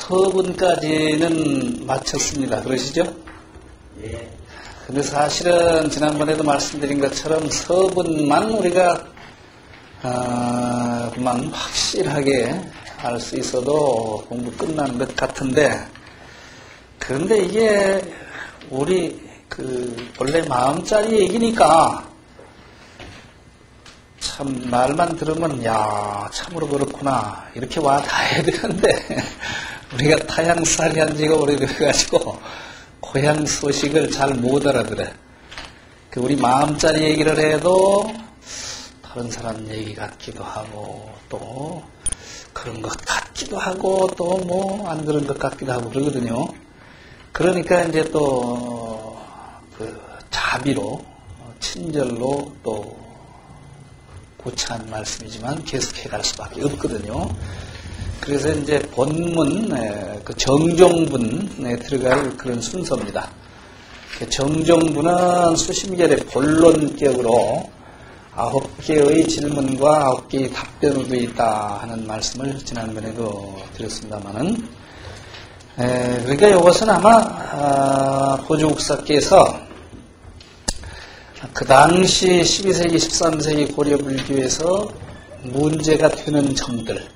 서분까지는 마쳤습니다. 그러시죠? 예. 근데 사실은 지난번에도 말씀드린 것처럼 서분만 우리가 그만 확실하게 알 수 있어도 공부 끝난 것 같은데, 그런데 이게 우리 원래 마음짜리 얘기니까 참 말만 들으면 야 참으로 그렇구나 이렇게 와 닿아야 되는데 우리가 타향살이 한 지가 오래돼가지고 고향 소식을 잘 못 알아들어. 우리 마음짜리 얘기를 해도 다른 사람 얘기 같기도 하고 또 그런 것 같기도 하고 또 뭐 안 그런 것 같기도 하고 그러거든요. 그러니까 이제 또 자비로 친절로 또 고차한 말씀이지만 계속해 갈 수밖에 없거든요. 그래서 이제 본문, 정종분에 들어갈 그런 순서입니다. 정종분은 수심결의 본론격으로 9개의 질문과 9개의 답변으로 되어 있다 하는 말씀을 지난번에도 드렸습니다만은, 그러니까 이것은 아마 호주국사께서 그 당시 12세기, 13세기 고려 불교에서 문제가 되는 점들을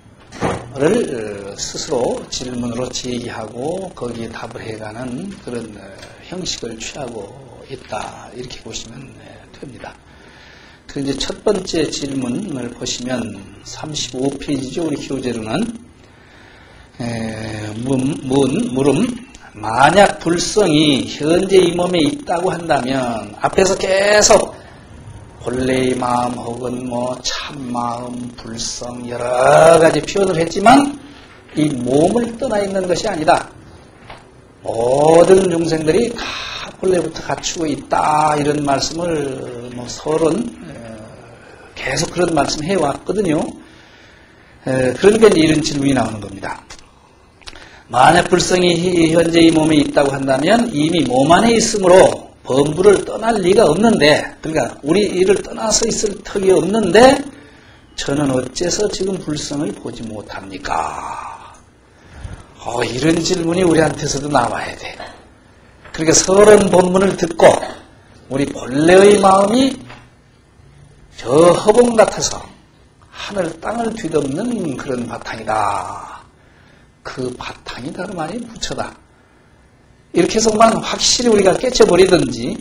스스로 질문으로 제기하고 거기에 답을 해가는 그런 형식을 취하고 있다. 이렇게 보시면 됩니다. 그 이제 첫 번째 질문을 보시면 35페이지죠. 우리 교재로는 물음 만약 불성이 현재 이 몸에 있다고 한다면 앞에서 계속 본래의 마음 혹은 뭐 참마음, 불성 여러 가지 표현을 했지만 이 몸을 떠나 있는 것이 아니다. 모든 중생들이 다 본래부터 갖추고 있다 이런 말씀을 뭐 설은 계속 그런 말씀 해왔거든요. 그러니까 이런 질문이 나오는 겁니다. 만약 불성이 현재 이 몸에 있다고 한다면 이미 몸 안에 있으므로 범부를 떠날 리가 없는데, 그러니까 우리 이를 떠나서 있을 턱이 없는데 저는 어째서 지금 불성을 보지 못합니까? 이런 질문이 우리한테서도 나와야 돼. 그러니까 설은 본문을 듣고 우리 본래의 마음이 저 허봉 같아서 하늘 땅을 뒤덮는 그런 바탕이다. 그 바탕이 다름 아닌 부처다. 이렇게 해서만 확실히 우리가 깨쳐버리든지,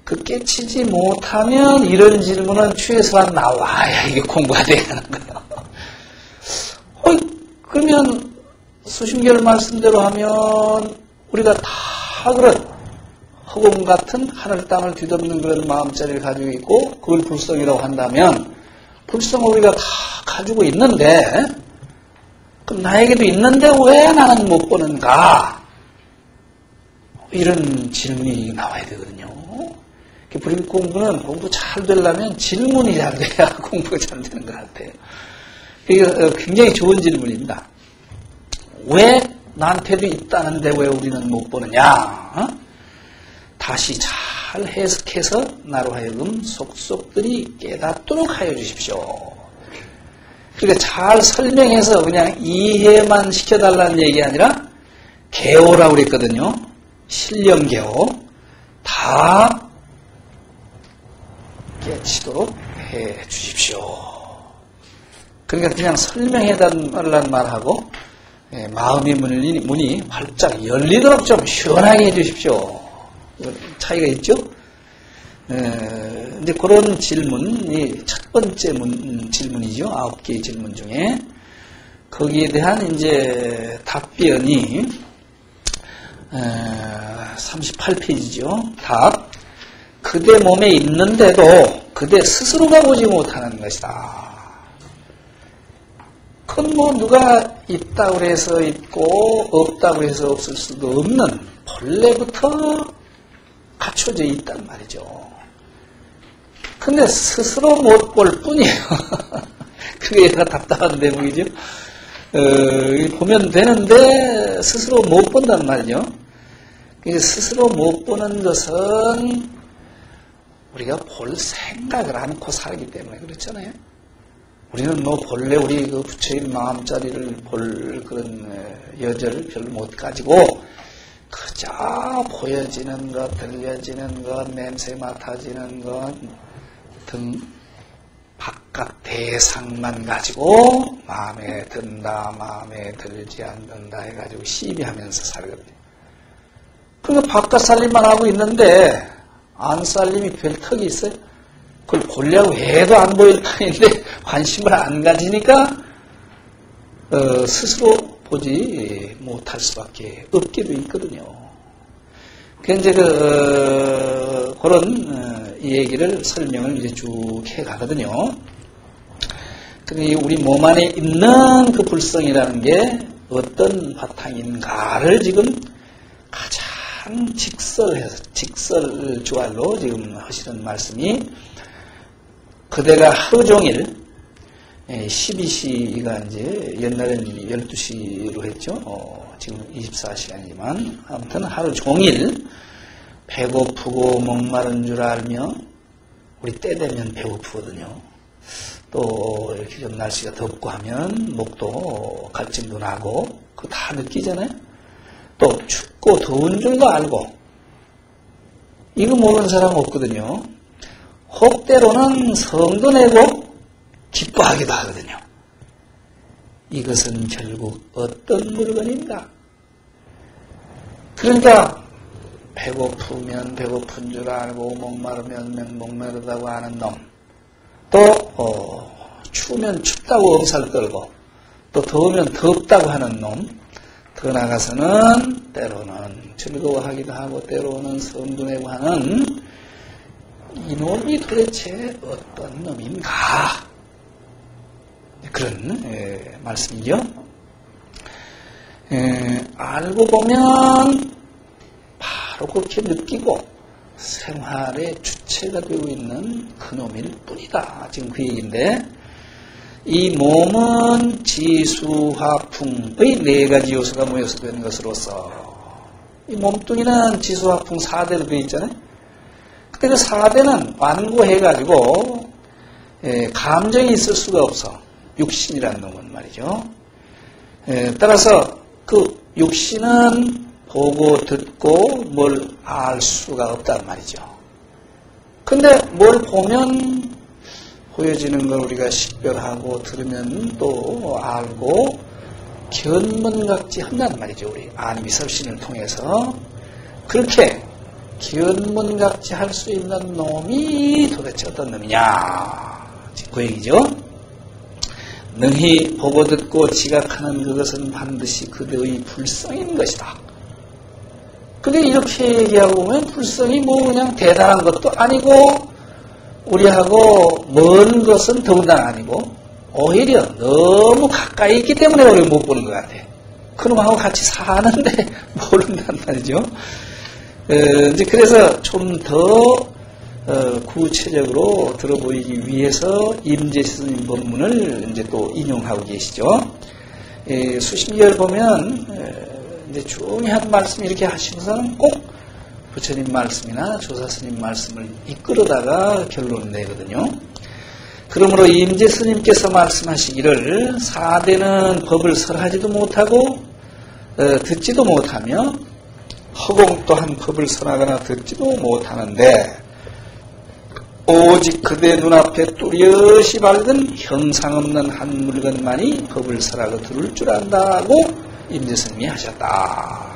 그 깨치지 못하면 이런 질문은 최소한 나와야 이게 공부가 돼야 하는 거예요. 그러면 수심결 말씀대로 하면 우리가 다 그런 허공 같은 하늘 땅을 뒤덮는 그런 마음자리를 가지고 있고 그걸 불성이라고 한다면 불성을 우리가 다 가지고 있는데 그럼 나에게도 있는데 왜 나는 못 보는가? 이런 질문이 나와야 되거든요. 불교 공부는 공부 잘 되려면 질문이 잘 돼야 공부가 잘 되는 것 같아요. 이게 굉장히 좋은 질문입니다. 왜 나한테도 있다는데 왜 우리는 못 보느냐? 다시 잘 해석해서 나로 하여금 속속들이 깨닫도록 하여 주십시오. 그러니까 잘 설명해서 그냥 이해만 시켜달라는 얘기 아니라 개호라고 그랬거든요. 신령개호 다 깨치도록 해 주십시오. 그러니까 그냥 설명해달라는 말하고 마음의 문이 활짝 열리도록 좀 시원하게 해 주십시오. 차이가 있죠? 이제 그런 질문이 첫 번째 질문이죠. 9개의 질문 중에. 거기에 대한 이제 답변이 38페이지죠. 답. 그대 몸에 있는데도 그대 스스로가 보지 못하는 것이다. 그건 뭐 누가 있다고 해서 있고 없다고 해서 없을 수도 없는 본래부터 갖춰져 있단 말이죠. 근데 스스로 못 볼 뿐이에요. 그게 얘가 답답한 대목이죠. 보면 되는데 스스로 못 본단 말이죠. 스스로 못 보는 것은 우리가 볼 생각을 않고 살기 때문에 그렇잖아요. 우리는 뭐 본래 우리 그 부처인 마음자리를 볼 그런 여절을 별로 못 가지고 그저 보여지는 것, 들려지는 것, 냄새 맡아지는 것 등 바깥 대상만 가지고 마음에 든다, 마음에 들지 않는다 해가지고 시비하면서 살거든요. 그러니까 바깥 살림만 하고 있는데 안 살림이 별 턱이 있어요? 그걸 보려고 해도 안 보일 판인데 관심을 안 가지니까 스스로 보지 못할 수밖에 없기도 있거든요. 그래서 이제 그런 이 얘기를 설명을 이제 쭉 해가거든요. 근데 우리 몸 안에 있는 그 불성이라는 게 어떤 바탕인가를 지금 가장 직설주알로 지금 하시는 말씀이 그대가 하루 종일 12시가 이제 옛날에는 12시로 했죠. 지금 24시간이지만 아무튼 하루 종일 배고프고 목마른 줄 알며 우리 때 되면 배고프거든요. 또 이렇게 좀 날씨가 덥고 하면 목도 갈증도 나고 그거 다 느끼잖아요. 또 춥고 더운 줄도 알고 이거 모르는 사람 없거든요. 혹 때로는 성도 내고 기뻐하기도 하거든요. 이것은 결국 어떤 물건인가? 그러니까 배고프면 배고픈 줄 알고 목마르면 목마르다고 하는 놈, 또 추우면 춥다고 엄살 떨고 또 더우면 덥다고 하는 놈, 더 나아가서는 때로는 즐거워하기도 하고 때로는 성도 내고 하는 이놈이 도대체 어떤 놈인가? 그런 말씀이죠. 알고 보면 바로 그렇게 느끼고 생활의 주체가 되고 있는 그놈일 뿐이다. 지금 그 얘기인데 이 몸은 지수화풍의 4가지 요소가 모여서 되는 것으로서 이 몸뚱이는 지수화풍 4대로 되어 있잖아요. 근데 그 4대는 완고해가지고 감정이 있을 수가 없어. 육신이라는 놈은 말이죠. 따라서 그 육신은 보고 듣고 뭘 알 수가 없단 말이죠. 근데 뭘 보면 보여지는 걸 우리가 식별하고 들으면 또 알고 견문각지 한단 말이죠. 우리 안미섭신을 통해서 그렇게 견문각지 할 수 있는 놈이 도대체 어떤 놈이냐, 그 얘기죠. 능히 보고 듣고 지각하는 그것은 반드시 그대의 불성인 것이다. 근데 이렇게 얘기하고 보면 불성이 뭐 그냥 대단한 것도 아니고 우리하고 먼 것은 더군다나 아니고 오히려 너무 가까이 있기 때문에 우리가 못 보는 것 같아. 그놈하고 같이 사는데 모른단 말이죠. 이제 그래서 좀 더 구체적으로 들어보이기 위해서 임재 스님 법문을 이제 또 인용하고 계시죠. 수심결 보면 이제 중요한 말씀 이렇게 하시면서는 꼭 부처님 말씀이나 조사스님 말씀을 이끌어다가 결론을 내거든요. 그러므로 임재 스님께서 말씀하시기를 4대는 법을 설하지도 못하고 듣지도 못하며 허공 또한 법을 설하거나 듣지도 못하는데 오직 그대 눈앞에 뚜렷이 밝은 형상 없는 한 물건만이 법을 설하고 들을 줄 안다고 임재스님이 하셨다.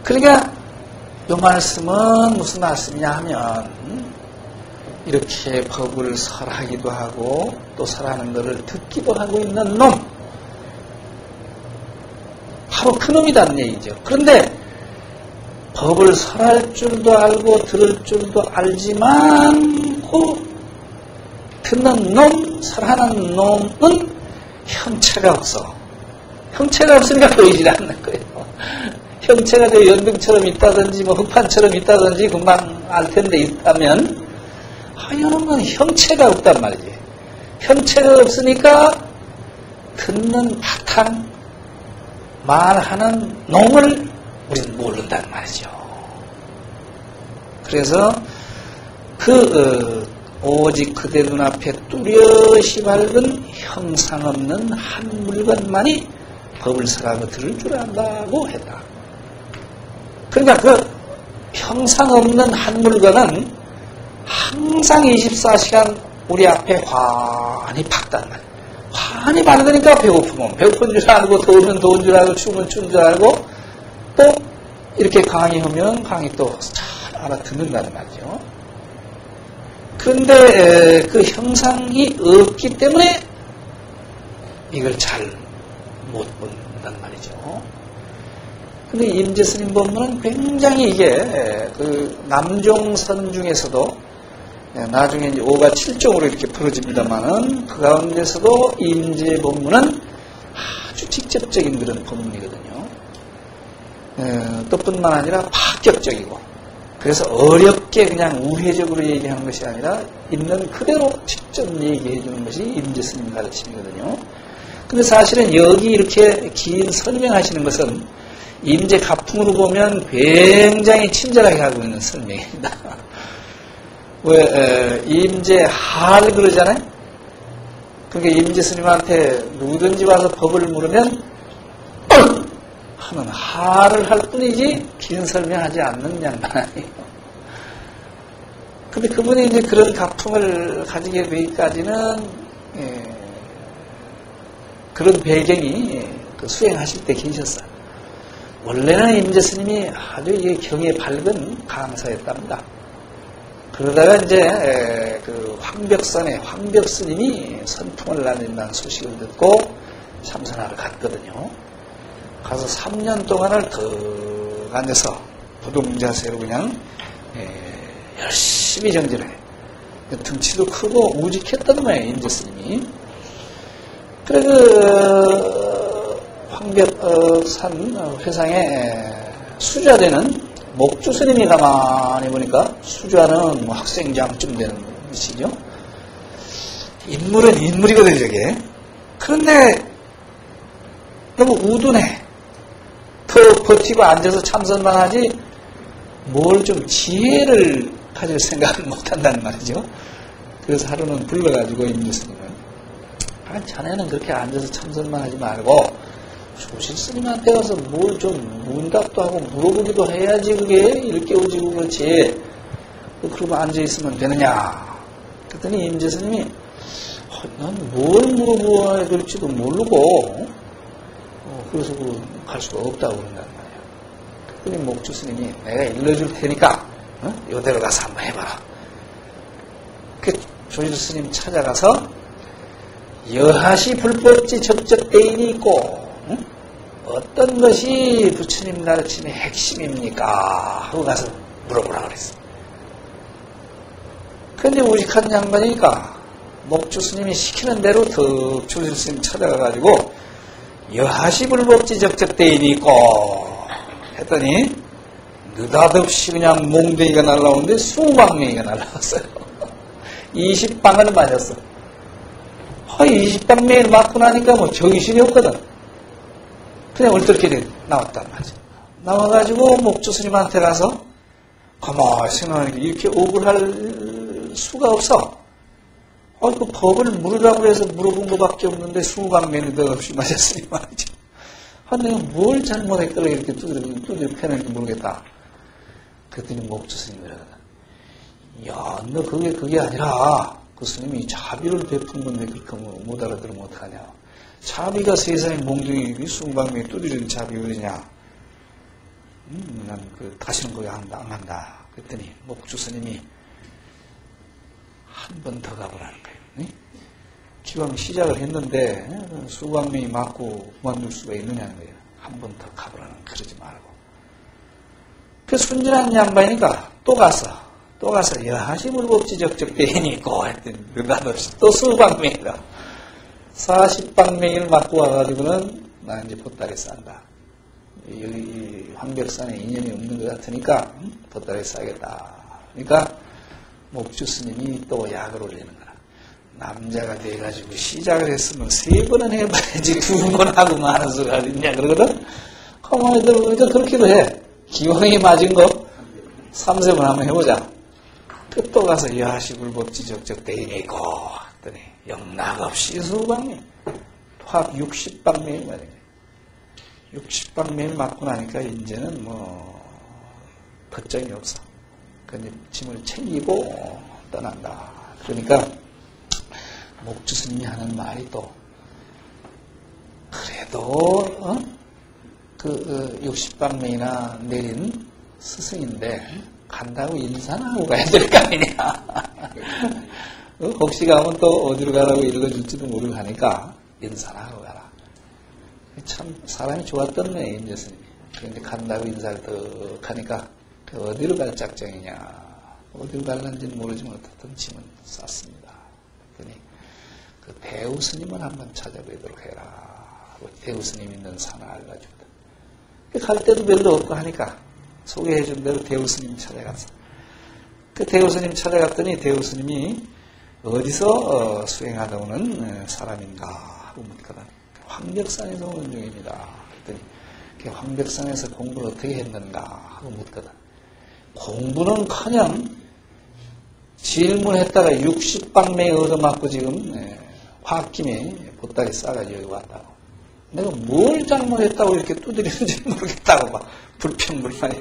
그러니까 이 말씀은 무슨 말씀이냐 하면 이렇게 법을 설하기도 하고 또 설하는 것을 듣기도 하고 있는 놈, 바로 그 놈이라는 얘기죠. 그런데 법을 설할 줄도 알고 들을 줄도 알지만 그 듣는 놈, 설하는 놈은 형체가 없어. 형체가 없으니까 보이질 않는 거예요. 형체가 저 연등처럼 있다든지 뭐 흑판처럼 있다든지 금방 알 텐데 있다면 이런 건 형체가 없단 말이지. 형체가 없으니까 듣는 바탕, 말하는 놈을 우리는 모른단 말이죠. 그래서 그 오직 그대 눈앞에 뚜렷이 밝은 형상 없는 한 물건만이 법을 설하고 들을 줄 안다고 했다. 그러니까 그 형상 없는 한 물건은 항상 24시간 우리 앞에 환히 밝단 말이야. 환히 밝으니까 배고프면 배고픈 줄 알고, 더우면 더운 줄 알고, 추우면 추운 줄 알고, 또 이렇게 강의하면 강의 또 잘 알아듣는다는 말이죠. 그런데 그 형상이 없기 때문에 이걸 잘 못 본단 말이죠. 근데 임재스님 법문은 굉장히 이게 그 남종선 중에서도 나중에 이제 5가 7종으로 이렇게 풀어집니다만은 그 가운데서도 임재 법문은 아주 직접적인 그런 법문이거든요. 또 뿐만 아니라 파격적이고, 그래서 어렵게 그냥 우회적으로 얘기하는 것이 아니라 있는 그대로 직접 얘기해 주는 것이 임재스님 가르침이거든요. 근데 사실은 여기 이렇게 긴 설명하시는 것은 임재 가풍으로 보면 굉장히 친절하게 하고 있는 설명입니다. 왜 임재 할 그러잖아요. 그러니까 임재 스님한테 누구든지 와서 법을 물으면 하는 할을 할 뿐이지 긴 설명하지 않는 양반 아니에요. 근데 그분이 이제 그런 가풍을 가지게 되기까지는 그런 배경이 그 수행하실 때 계셨어요. 원래는 임재 스님이 아주 이게 경에 밝은 강사였답니다. 그러다가 이제 그 황벽산에 황벽 스님이 선풍을 날린다는 소식을 듣고 참선하러 갔거든요. 가서 3년 동안을 더 앉아서 부동자세로 그냥 열심히 정진을 해요. 등치도 크고 우직했던 거예요, 임재 스님이. 그래 그 황벽산 회상에 수좌되는 목주 스님이 가만히 보니까 수좌는 뭐 학생장쯤 되는 것이죠. 인물은 인물이거든요, 저게. 그런데 너무 우둔해. 더 버티고 앉아서 참선만 하지 뭘 좀 지혜를 가질 생각을 못한다는 말이죠. 그래서 하루는 불러가지고 임재 스님을 자네는 그렇게 앉아서 참선만 하지 말고 조실 스님한테 가서 뭘 좀 문답도 하고 물어보기도 해야지 그게 이렇게 오지고 그렇지. 그러고 앉아있으면 되느냐. 그랬더니 임재 스님이 난 뭘 물어봐야 될지도 모르고 그래서 갈 수가 없다고 그런단 말이야. 그랬더니 목주 스님이 내가 일러줄 테니까 요대로 가서 한번 해봐라. 그 조실 스님 찾아가서 여하시 불법지 적적대인이 있고 어떤 것이 부처님 가르침의 핵심입니까? 하고 가서 물어보라 그랬어. 그런데 우직한 양반이니까 목주 스님이 시키는 대로 더 조실 스님 찾아가가지고 여하시 불법지 적적대인이 있고 했더니 느닷없이 그냥 몽둥이가 날라오는데 20방맹이가 날라왔어요. 20방을 맞았어. 20방 매일 맞고 나니까 뭐 정신이 없거든. 그냥 얼떨결에 나왔단 말이지. 나와가지고 목주 스님한테 가서 가만히 생각하니까 이렇게 억울할 수가 없어. 그 법을 물으라고 해서 물어본 것밖에 없는데 20방 매일 없이 맞았으니 말이지. 내가 뭘 잘못했길래 이렇게 두드려 패는지 모르겠다. 그랬더니 목주 스님이 그러거든. 야, 너 그게 아니라 그 스님이 자비를 베푼 건데 그렇게 못 알아들으면 어떡하냐. 자비가 세상에 몽둥이 수방명에 두드리는 자비 그러냐. 난 다시는 그거 안 한다. 그랬더니 목주 스님이 한 번 더 가보라는 거예요. 기왕 시작을 했는데 수방명이 맞고 그만둘 수가 있느냐는 거예요. 한 번 더 가보라는 그러지 말고. 그 순진한 양반이니까 또 가서 여하시 불법지 적적대인이 있고 했더니 느닷없이 또 수방명이다. 40방맹이를 맞고 와가지고는 나 이제 보따리 싼다. 여기 황벽산에 인연이 없는 것 같으니까 보따리 싸겠다. 그러니까 목주 스님이 또 약을 올리는 거야. 남자가 돼가지고 시작을 했으면 3번은 해봐야지 2번 하고 마는 수가 어딨냐 그러거든. 가만히 들어보니까 그렇게도 해. 기왕이 맞은 거 3세번 한번 해보자. 또 가서 야시불법지적적 대인이고 했더니 영락없이 수방매 확 60방매일 말이에요. 60방매일 맞고 나니까 이제는 벗정이 없어. 근데 짐을 챙기고 떠난다. 그러니까 목주스님이 하는 말이 또 그래도 60방매이나 내린 스승인데 간다고 인사나 하고 가야 될 거 아니냐. 혹시 가면 또 어디로 가라고 읽어줄지도 모르고 하니까 인사나 하고 가라. 참 사람이 좋았던 네 임재스님이. 그런데 간다고 인사를 더 하니까 어디로 갈 작정이냐. 어디로 갈는지는 모르지만 어떻든 짐은 쌌습니다. 그러니 그 대우스님을 한번 찾아뵈도록 해라. 대우스님 있는 산을 알려주거든. 갈 때도 별로 없고 하니까 소개해준 대로 대우스님 찾아갔어. 그 대우스님 찾아갔더니 대우스님이 어디서 수행하다 오는 사람인가 하고 묻거든. 황벽산에서 오는 중입니다. 그랬더니 황벽산에서 공부를 어떻게 했는가 하고 묻거든. 공부는커녕 질문했다가 60방매에 얻어맞고 지금 화학김에 보따리 싸가지고 여기 왔다고. 내가 뭘 잘못했다고 이렇게 두드리는지 모르겠다고 막 불평불만해.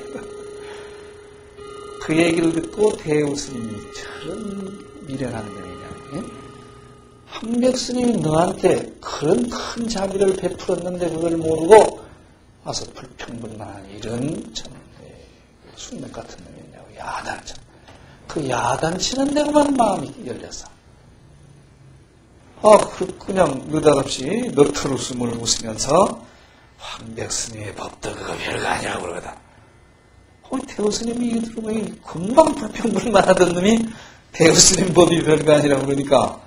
그 얘기를 듣고 대우스님이 저런 미련한 분이냐. 황벽스님이 너한테 그런 큰 자비를 베풀었는데 그걸 모르고 와서 불평불만한 이런 참 숙맥 같은 놈이냐고. 야단쳐. 그 야단치는 데만 마음이 열렸어. 그냥 느닷없이 너털 웃음을 웃으면서 황백스님의 법도 그거 별거 아니라고 그러거든. 대우스님이 이거 들어보니 금방 불평불만하던 놈이 대우스님 법이 별거 아니라고 그러니까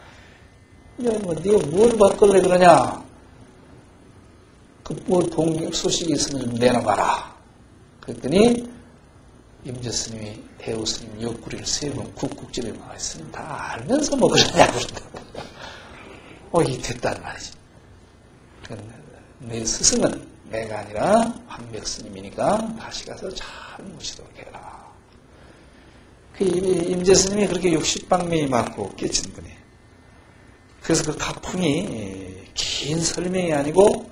네가 뭘 바꿀래 그러냐. 소식이 있으면 좀 내놔봐라. 그랬더니 임재스님이 대우스님 옆구리를 세 번 쿡쿡 찌르며 스님 다 알면서 그러냐고 그런다고. 이 됐단 말이지. 내 스승은 내가 아니라 황백스님이니까 다시 가서 잘 모시도록 해라. 임재스님이 그렇게 60방매이 맞고 깨친 분이. 그래서 그 가풍이 긴 설명이 아니고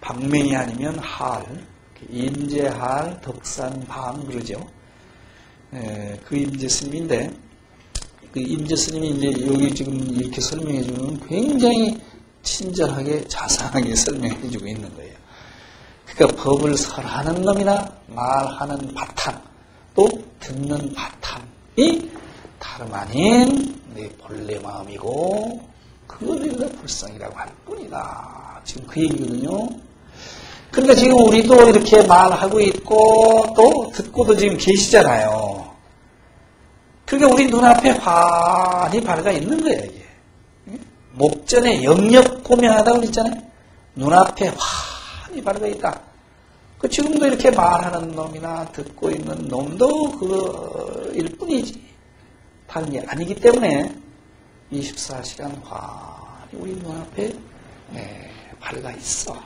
방맹이 아니면 할, 임재할, 덕산방 그러죠. 그 임재스님인데 그 임재스님이 이제 여기 지금 이렇게 설명해 주는 굉장히 친절하게 자상하게 설명해 주고 있는 거예요. 그러니까 법을 설하는 놈이나 말하는 바탕 또 듣는 바탕이 다름 아닌 내 본래 마음이고 그거를 불성이라고 할 뿐이다. 지금 그 얘기거든요. 그러니까 지금 우리도 이렇게 말하고 있고 또 듣고도 지금 계시잖아요. 그러니까 우리 눈앞에 환히 밝아 있는 거예요, 이게. 목전에 영역 고명하다고 그랬잖아요. 눈앞에 환히 밝아 있다. 지금도 이렇게 말하는 놈이나 듣고 있는 놈도 그일 뿐이지. 다른 게 아니기 때문에 24시간 환히 우리 눈앞에 밝아 있어.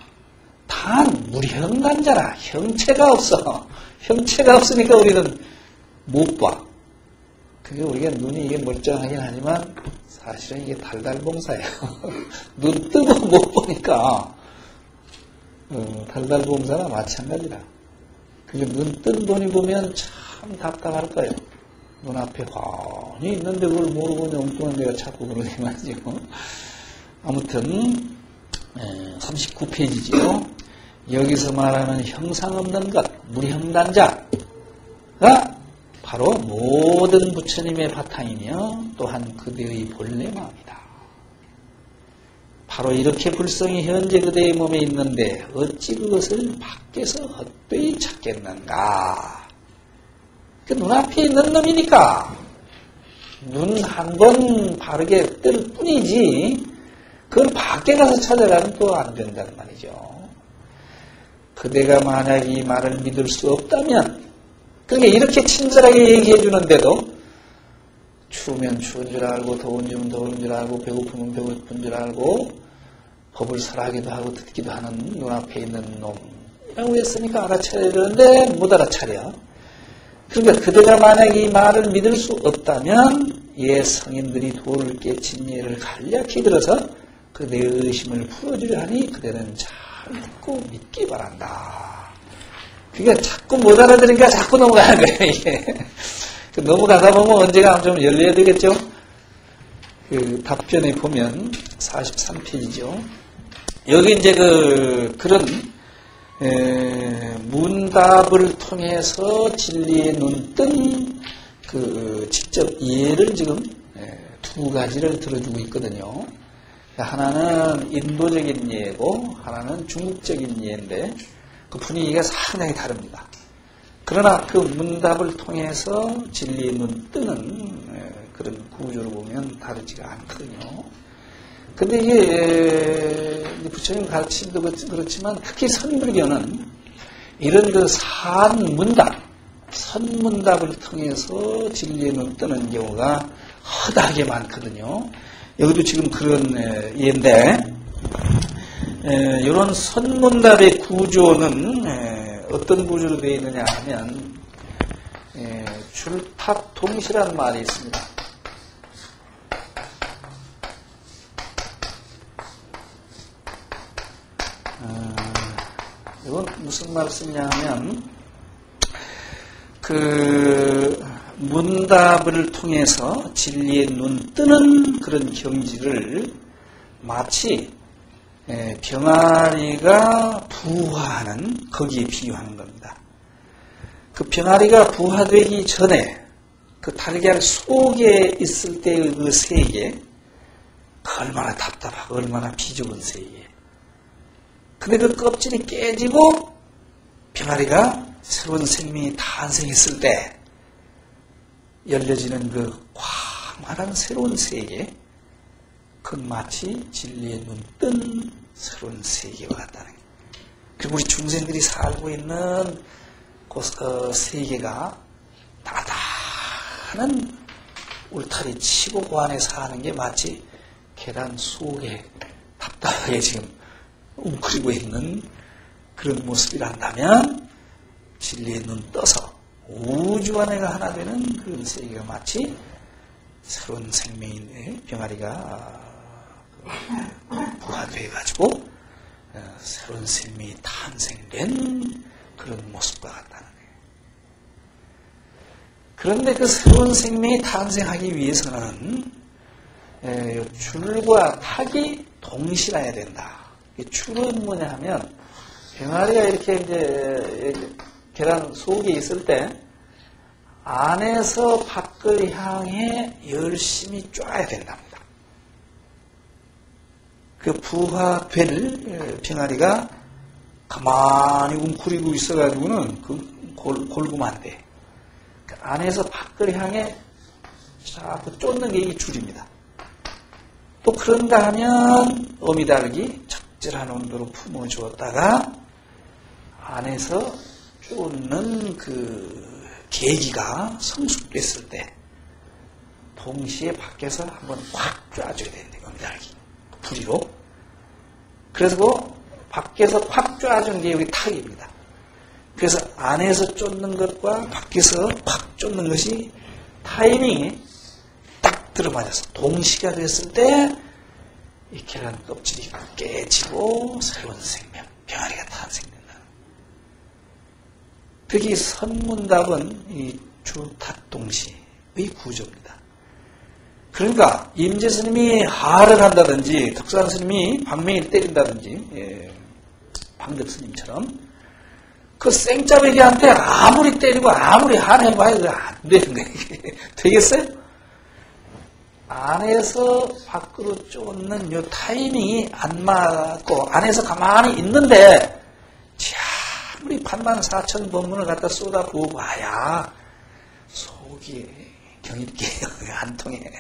단 무형단자라. 형체가 없어. 형체가 없으니까 우리는 못 봐. 그게 우리가 눈이 이게 멀쩡하긴 하지만 사실은 이게 달달봉사예요. 눈 뜨고 못 보니까 달달봉사나 마찬가지라. 그게 눈 뜬 분이 보면 참 답답할 거예요. 눈앞에 환히 있는데 그걸 모르고 엉뚱한 데가 자꾸 그러게 말이죠. 아무튼 39페이지지요. 여기서 말하는 형상 없는 것, 무형단자가 바로 모든 부처님의 바탕이며 또한 그대의 본래 마음이다. 바로 이렇게 불성이 현재 그대의 몸에 있는데 어찌 그것을 밖에서 헛되이 찾겠는가. 그 눈앞에 있는 놈이니까 눈 한 번 바르게 뜰 뿐이지 그걸 밖에 가서 찾아가면 또 안 된다는 말이죠. 그대가 만약 이 말을 믿을 수 없다면 그러니까 이렇게 친절하게 얘기해 주는데도 추우면 추운 줄 알고 더우면 더운 줄 알고 배고프면 배고픈 줄 알고 법을 설하기도 하고 듣기도 하는 눈앞에 있는 놈이라고 했으니까 알아차려야 되는데 못 알아차려. 그러니까 그대가 만약 이 말을 믿을 수 없다면 성인들이 도를 깨친 예를 간략히 들어서 그대의 의심을 풀어주려 하니 그대는 잘 듣고 믿기 바란다. 그러니까 자꾸 못 알아들으니까 자꾸 넘어가는 거예요, 이게. 넘어가다 보면 언제가 좀 열려야 되겠죠? 그 답변에 보면 43페이지죠. 여기 이제 그런 문답을 통해서 진리의 눈뜬 직접 예를 지금 두 가지를 들어주고 있거든요. 하나는 인도적인 예고 하나는 중국적인 예인데 그 분위기가 상당히 다릅니다. 그러나 그 문답을 통해서 진리의 눈뜨는 그런 구조를 보면 다르지가 않거든요. 근데 이게 부처님 가르침도 그렇지만 특히 선불교는 이런 그 선문답을 통해서 진리의 눈뜨는 경우가 허다하게 많거든요. 여기도 지금 그런 예인데 이런 선문답의 구조는 어떤 구조로 되어 있느냐 하면 줄탑동시라는 말이 있습니다. 이건 무슨 말씀이냐 하면 그 문답을 통해서 진리의 눈 뜨는 그런 경지를 마치 병아리가 부화하는 거기에 비유하는 겁니다. 그 병아리가 부화되기 전에 그 달걀 속에 있을 때의 그 세계 얼마나 답답하고 얼마나 비좁은 세계. 근데 그 껍질이 깨지고 병아리가 새로운 생명이 탄생했을 때 열려지는 그 광활한 새로운 세계, 그건 마치 진리의 눈 뜬 새로운 세계와 같다는 거예요. 그리고 우리 중생들이 살고 있는 그 세계가 다다한 울타리 치고 그 안에 사는 게 마치 계단 속에 답답하게 지금 웅크리고 있는 그런 모습이란다면 진리의 눈 떠서 우주 안에가 하나 되는 그런 세계가 마치 새로운 생명인 병아리가 부화되어가지고 새로운 생명이 탄생된 그런 모습과 같다는 거예요. 그런데 그 새로운 생명이 탄생하기 위해서는 줄과 탁이 동시라야 된다. 줄은 뭐냐 하면 병아리가 이렇게 이제 계란 속에 있을 때 안에서 밖을 향해 열심히 쪼아야 된답니다. 그 부화될 병아리가 가만히 웅크리고 있어가지고는 그 골구면 안 돼. 그 안에서 밖을 향해 자꾸 쫓는 게 이 줄입니다. 또 그런가 하면 어미닭이 적절한 온도로 품어주었다가 안에서 쫓는 그 계기가 성숙됐을 때 동시에 밖에서 한번 확 쏴줘야 되는데 어미닭이 부리로. 그래서 그 밖에서 확 쏴준 게 여기 탁입니다. 그래서 안에서 쫓는 것과 밖에서 확 쫓는 것이 타이밍이 딱 들어맞아서 동시가 됐을 때 이 계란 껍질이 깨지고 새로운 생명, 병아리가 탄생된다. 특히 선문답은 이 주탁동시의 구조입니다. 그러니까 임재스님이 하를 한다든지 덕산스님이 방맹이를 때린다든지 방덕스님처럼 그 생짜배기한테 아무리 때리고 아무리 한해봐야 안 되는 거예요. 되겠어요? 안에서 밖으로 쫓는 요 타이밍이 안 맞고 안에서 가만히 있는데 아무리 84,000번문을 갖다 쏟아부어 봐야 속이 경일게 안 통해.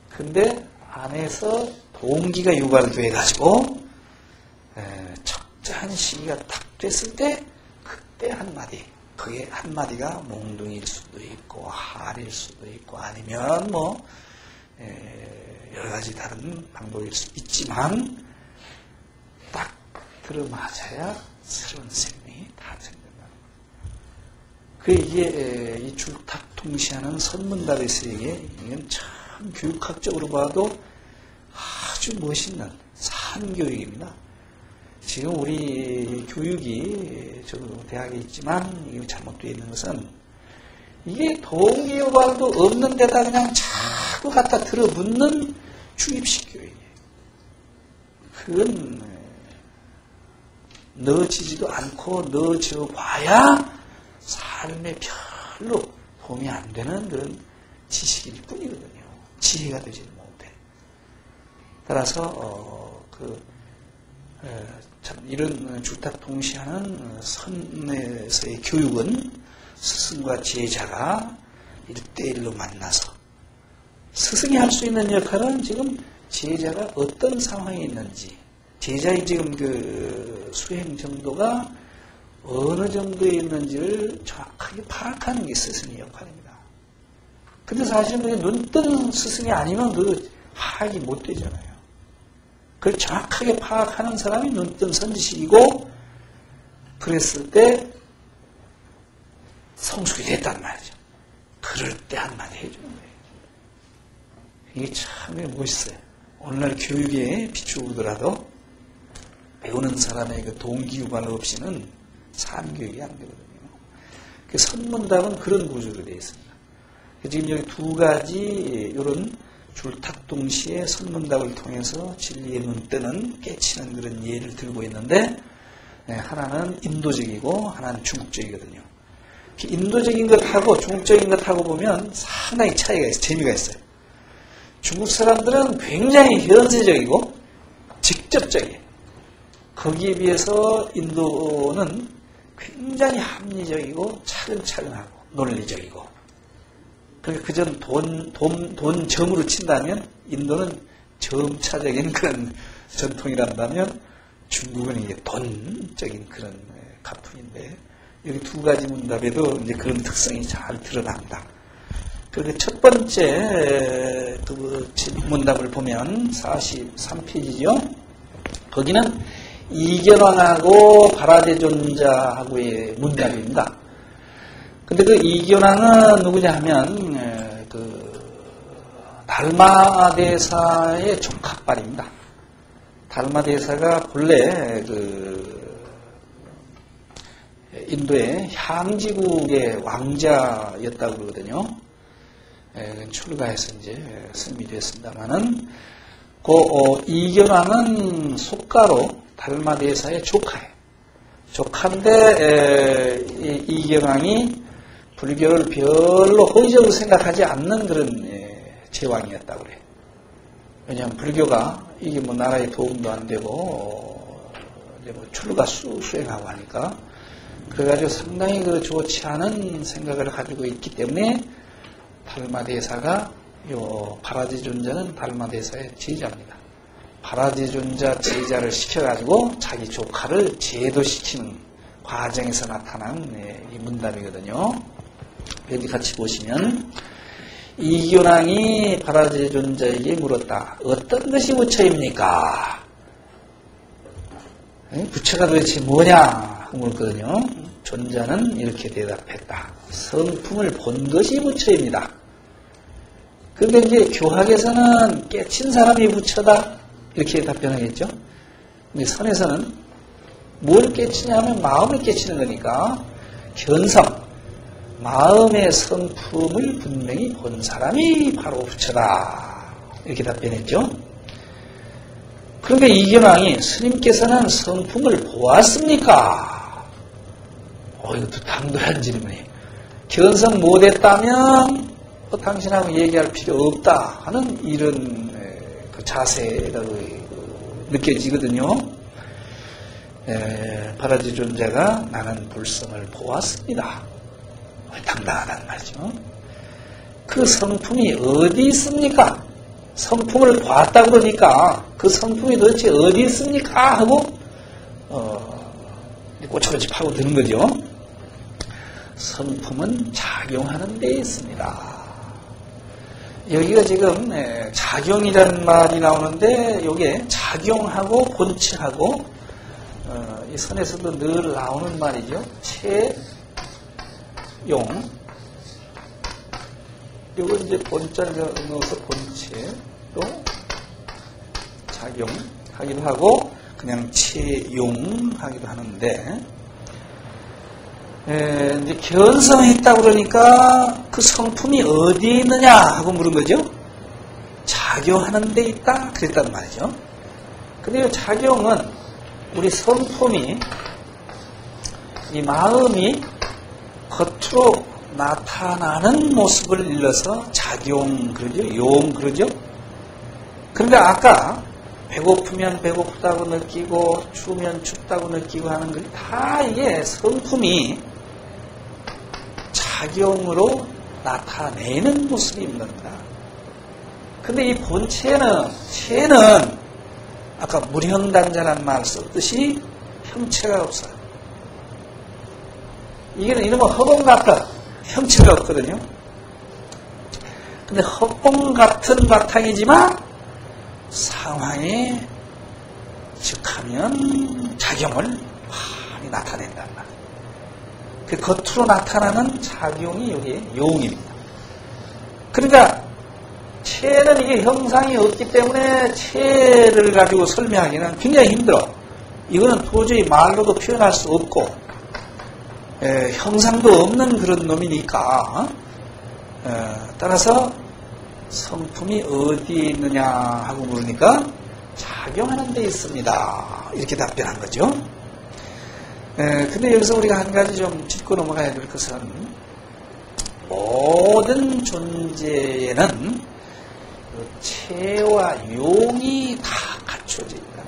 근데 안에서 동기가 유발돼가지고 적절한 시기가 딱 됐을 때 그때 한마디, 그게 한마디가 몽둥이일 수도 있고 할일 수도 있고 아니면 뭐 여러 가지 다른 방법일 수 있지만 딱 들어맞아야 새로운 생명이 탄생된다. 이게 이 줄탁통시하는 선문답에서에게 이건 참 교육학적으로 봐도 아주 멋있는 산교육입니다. 지금 우리 교육이 저도 대학에 있지만 이게 잘못되어 있는 것은 이게 동기유발도 없는 데다 그냥 자꾸 갖다 들어붙는 주입식 교육이에요. 그건 넣어지지도 않고 넣어져 봐야 삶에 별로 도움이 안 되는 그런 지식일 뿐이거든요. 지혜가 되지 못해. 따라서 참 이런 줄탁통시하는 선에서의 교육은 스승과 제자가 1대1로 만나서 스승이 할 수 있는 역할은 지금 제자가 어떤 상황에 있는지 제자의 지금 그 수행 정도가 어느 정도에 있는지를 정확하게 파악하는 게 스승의 역할입니다. 근데 사실은 눈뜬 스승이 아니면 그 파악이 못 되잖아요. 그걸 정확하게 파악하는 사람이 눈뜬 선지식이고 그랬을 때 성숙이 됐단 말이죠. 그럴 때 한마디 해주는 거예요. 이게 참 멋있어요. 오늘날 교육에 비추더라도 배우는 사람의 그 동기유발 없이는 삶교육이 안 되거든요. 그 선문답은 그런 구조로 되어 있습니다. 지금 여기 두 가지 이런 줄탁동시에 선문답을 통해서 진리의 눈뜨는 깨치는 그런 예를 들고 있는데 하나는 인도적이고 하나는 중국적이거든요. 인도적인 것하고 중국적인 것하고 보면 상당히 차이가 있어요. 재미가 있어요. 중국 사람들은 굉장히 현세적이고 직접적이에요. 거기에 비해서 인도는 굉장히 합리적이고 차근차근하고 논리적이고 그전 돈점으로 친다면 인도는 점차적인 그런 전통이란다면 중국은 이게 돈적인 그런 가풍인데 여기 두 가지 문답에도 이제 그런 특성이 잘 드러난다. 그리고 첫 번째 문답을 보면 43페이지죠. 거기는 이견왕하고 바라대존자하고의 문답입니다. 근데 그 이견왕은 누구냐 하면 달마대사의 조카빨입니다. 달마대사가 본래 인도의 향지국의 왕자였다고 그러거든요. 출가해서 이제 승리됐습니다만은 이견왕은 속가로 달마대사의 조카예요. 조카인데 이견왕이 불교를 별로 허위적으로 생각하지 않는 그런 제왕이었다고 그래요. 왜냐하면 불교가 이게 뭐 나라에 도움도 안 되고 이제 뭐 출가 수행하고 하니까 그래가지고 상당히 좋지 않은 생각을 가지고 있기 때문에 달마대사가 바라지존자는 달마대사의 제자입니다. 바라지존자 제자를 시켜가지고 자기 조카를 제도시키는 과정에서 나타난 이 문답이거든요. 여기 같이 보시면 이견왕이 바라지존자에게 물었다. 어떤 것이 부처입니까? 부처가 도대체 뭐냐? 물었거든요. 존자는 이렇게 대답했다. 성품을 본 것이 부처입니다. 근데 이제 교학에서는 깨친 사람이 부처다. 이렇게 답변하겠죠. 근데 선에서는 뭘 깨치냐 하면 마음을 깨치는 거니까 견성, 마음의 성품을 분명히 본 사람이 바로 부처다. 이렇게 답변했죠. 그런데 이견왕이 스님께서는 성품을 보았습니까? 이것도 당돌한 질문이에요. 견성 못했다면 당신하고 얘기할 필요 없다 하는 이런 그 자세가 느껴지거든요. 바라지존자가 나는 불성을 보았습니다. 당당하다는 말이죠. 그 성품이 어디 있습니까? 성품을 봤다고 그러니까 그 성품이 도대체 어디 있습니까? 하고 꼬치꼬치 파고드는 거죠. 성품은 작용하는 데 있습니다. 여기가 지금 작용이라는 말이 나오는데 여기에 작용하고 본체하고 이 선에서도 늘 나오는 말이죠. 용. 이거 이제 본자를 넣어서 본체, 또 작용하기도 하고, 그냥 채용하기도 하는데, 이제 견성이 있다고 그러니까 그 성품이 어디에 있느냐 하고 물은 거죠. 작용하는 데 있다 그랬단 말이죠. 근데 이 작용은 우리 성품이, 이 마음이 겉으로 나타나는 모습을 일러서 작용 그러죠. 용 그러죠. 그러니까 아까 배고프면 배고프다고 느끼고 추우면 춥다고 느끼고 하는 것 다 이게 성품이 작용으로 나타내는 모습이 있는 겁니다. 근데 이 본체는 아까 무형단자란 말 썼듯이 형체가 없어요. 이게는 이런 거 허공 같아. 형체가 없거든요. 근데 허공 같은 바탕이지만 상황에 즉하면 작용을 많이 나타낸단 말이에요. 그 겉으로 나타나는 작용이 여기에 용입니다. 그러니까 체는 이게 형상이 없기 때문에 체를 가지고 설명하기는 굉장히 힘들어. 이거는 도저히 말로도 표현할 수 없고 형상도 없는 그런 놈이니까 따라서 성품이 어디에 있느냐 하고 물으니까 작용하는 데 있습니다. 이렇게 답변한 거죠. 근데 여기서 우리가 한 가지 좀 짚고 넘어가야 될 것은 모든 존재에는 체와 용이 다 갖춰져 있다.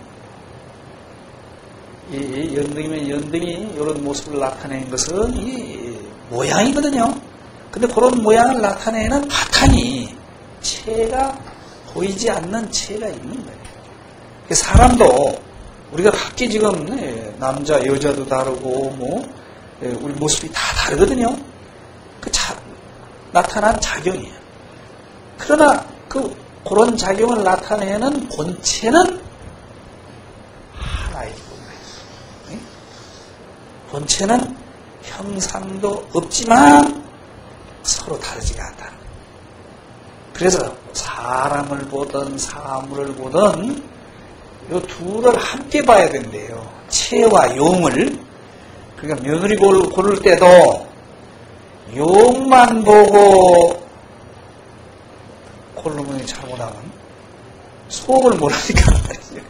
이 연등이면 연등이 이런 모습을 나타내는 것은 이 모양이거든요. 근데 그런 모양을 나타내는 바탕이 체가 보이지 않는 체가 있는 거예요. 사람도 우리가 각기 지금 남자 여자도 다르고 우리 모습이 다 다르거든요. 나타난 작용이에요. 그러나 그런 작용을 나타내는 본체는 하나이고, 본체는 형상도 없지만 서로 다르지가 않다. 그래서 사람을 보든 사물을 보든 이 둘을 함께 봐야 된대요. 체와 용을. 그러니까 며느리 고를 때도 용만 보고 고르면 잘못하면 속을 모르니까 말이죠.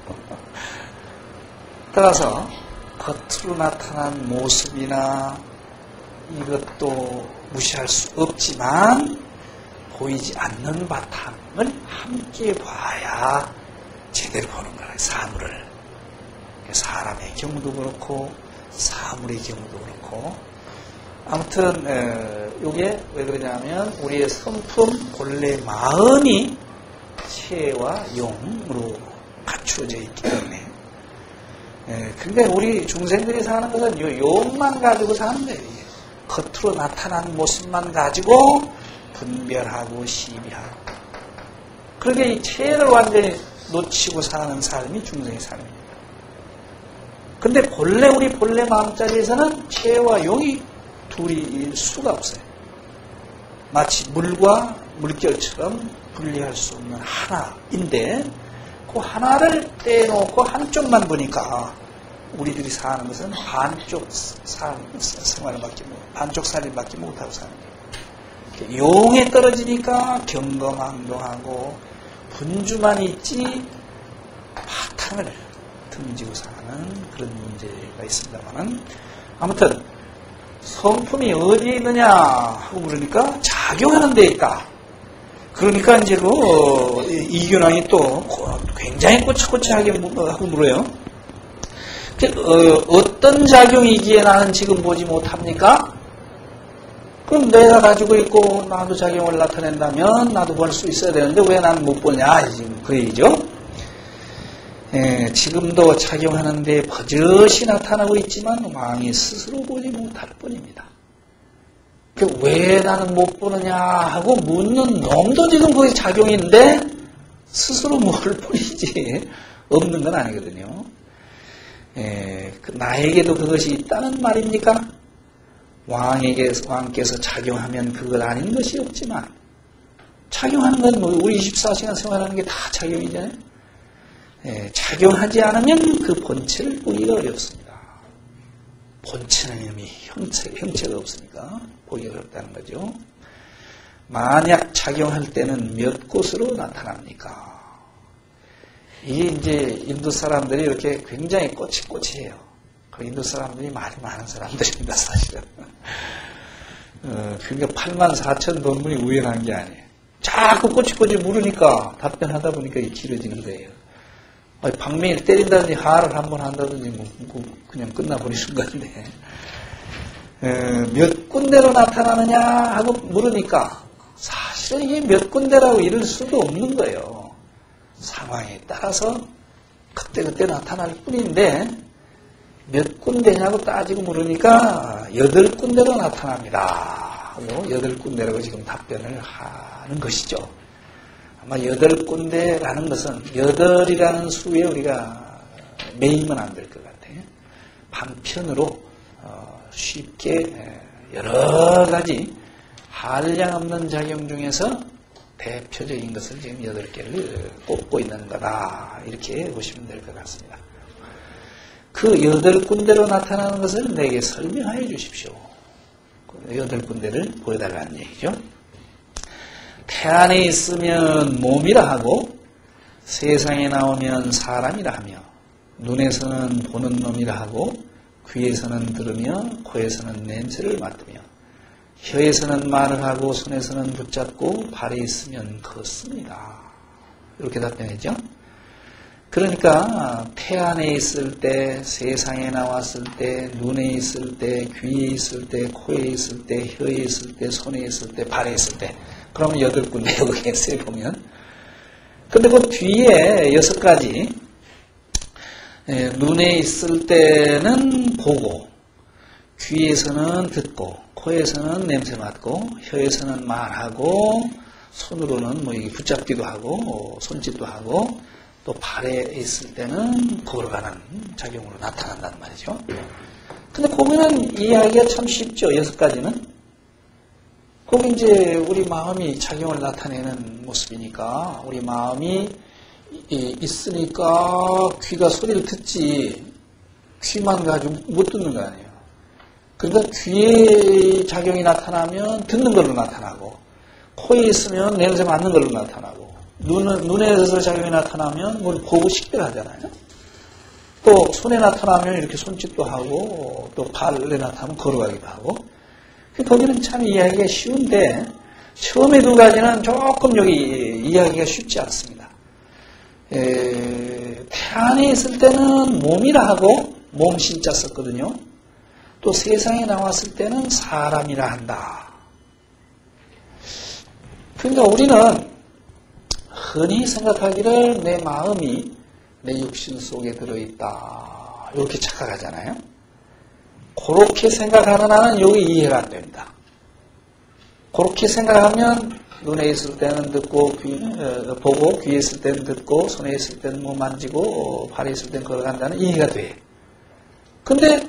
따라서 겉으로 나타난 모습이나 이것도 무시할 수 없지만 보이지 않는 바탕을 함께 봐야 제대로 보는 거예요. 사물을. 사람의 경우도 그렇고 사물의 경우도 그렇고 아무튼 이게 왜 그러냐면 우리의 성품 본래 마음이 체와 용으로 갖추어져 있기 때문에 근데 우리 중생들이 사는 것은 요 용만 가지고 사는 거예요. 겉으로 나타난 모습만 가지고 분별하고 시비하고 그러게 이 체를 완전히 놓치고 사는 삶이 중생의 삶입니다. 근데 우리 본래 마음자리에서는 체와 용이 둘이 수가 없어요. 마치 물과 물결처럼 분리할 수 없는 하나인데 그 하나를 떼놓고 한쪽만 보니까 우리들이 사는 것은 반쪽 생활밖에 반쪽 살인밖에 못하고 사는 거예요. 용에 떨어지니까 경거망동하고 분주만 있지 바탕을 등지고 사는 그런 문제가 있습니다만 아무튼 성품이 어디에 있느냐 하고 물으니까 작용하는 데 있다. 그러니까 이제 이균왕이 또 굉장히 꼬치꼬치하게 하고 물어요. 어떤 작용이기에 나는 지금 보지 못합니까? 그럼 내가 가지고 있고 나도 작용을 나타낸다면 나도 볼 수 있어야 되는데 왜 나는 못 보냐 지금 그 얘기죠. 지금도 작용하는데 버젓이 나타나고 있지만 왕이 스스로 보지 못할 뿐입니다. 왜 나는 못 보느냐 하고 묻는 놈도 지금 거기 작용인데 스스로 모를 뿐이지 없는 건 아니거든요. 나에게도 그것이 있다는 말입니까? 왕께서 작용하면 그걸 아닌 것이 없지만, 작용하는 건 뭐 우리 24시간 생활하는 게 다 작용이잖아요. 예, 작용하지 않으면 그 본체를 보기가 어렵습니다. 본체는 이미 형체가 없으니까 보기가 어렵다는 거죠. 만약 작용할 때는 몇 곳으로 나타납니까? 이게 이제 인도 사람들이 이렇게 굉장히 꼬치꼬치해요. 그 인도 사람들이 말이 많은 사람들입니다, 사실은. 그러니까 84,000 논문이 우연한 게 아니에요. 자꾸 꼬치꼬치 물으니까 답변하다 보니까 길어지는 거예요. 박매일 때린다든지 하를 한번 한다든지 뭐 그냥 끝나버리는 건데, 몇 군데로 나타나느냐 하고 물으니까 사실은 이게 몇 군데라고 이럴 수도 없는 거예요. 상황에 따라서 그때그때 나타날 뿐인데 몇 군데냐고 따지고 물으니까 8군데로 나타납니다. 8군데라고 지금 답변을 하는 것이죠. 아마 8군데라는 것은 8이라는 수에 우리가 매이면 안 될 것 같아요. 반편으로 쉽게 여러 가지 한량없는 작용 중에서 대표적인 것을 지금 8개를 꼽고 있는 거다. 이렇게 보시면 될 것 같습니다. 그 8군데로 나타나는 것을 내게 설명하여 주십시오. 8군데를 보여달라는 얘기죠. 태안에 있으면 몸이라 하고 세상에 나오면 사람이라 하며 눈에서는 보는 놈이라 하고 귀에서는 들으며 코에서는 냄새를 맡으며 혀에서는 말을 하고 손에서는 붙잡고 발에 있으면 걷습니다. 이렇게 답변했죠. 그러니까 태안에 있을 때, 세상에 나왔을 때, 눈에 있을 때, 귀에 있을 때, 코에 있을 때, 혀에 있을 때, 손에 있을 때, 발에 있을 때, 그러면 8군데 여기에 세 보면. 근데 그 뒤에 6가지, 눈에 있을 때는 보고, 귀에서는 듣고, 코에서는 냄새 맡고, 혀에서는 말하고, 손으로는 뭐 붙잡기도 하고, 손짓도 하고, 또 발에 있을 때는 걸어가는 작용으로 나타난다는 말이죠. 근데 보면은 이해하기가 참 쉽죠. 6가지는. 거기 이제 우리 마음이 작용을 나타내는 모습이니까 우리 마음이 있으니까 귀가 소리를 듣지 귀만 가지고 못 듣는 거 아니에요. 그러니까 귀에 작용이 나타나면 듣는 걸로 나타나고 코에 있으면 냄새 맡는 걸로 나타나고 눈에서 작용이 나타나면 뭘 보고 식별하잖아요. 또 손에 나타나면 이렇게 손짓도 하고 또 발에 나타나면 걸어가기도 하고 거기는 참 이해하기가 쉬운데 처음에 2가지는 조금 여기 이해하기가 쉽지 않습니다. 태안에 있을 때는 몸이라 하고 몸 신자 썼거든요. 또 세상에 나왔을 때는 사람이라 한다. 그러니까 우리는 흔히 생각하기를 내 마음이 내 육신 속에 들어있다. 이렇게 착각하잖아요. 그렇게 생각하는 한은 여기 이해가 안 됩니다. 그렇게 생각하면 눈에 있을 때는 듣고 보고 귀에 있을 때는 듣고 손에 있을 때는 뭐 만지고 발에 있을 때는 걸어간다는 이해가 돼. 근데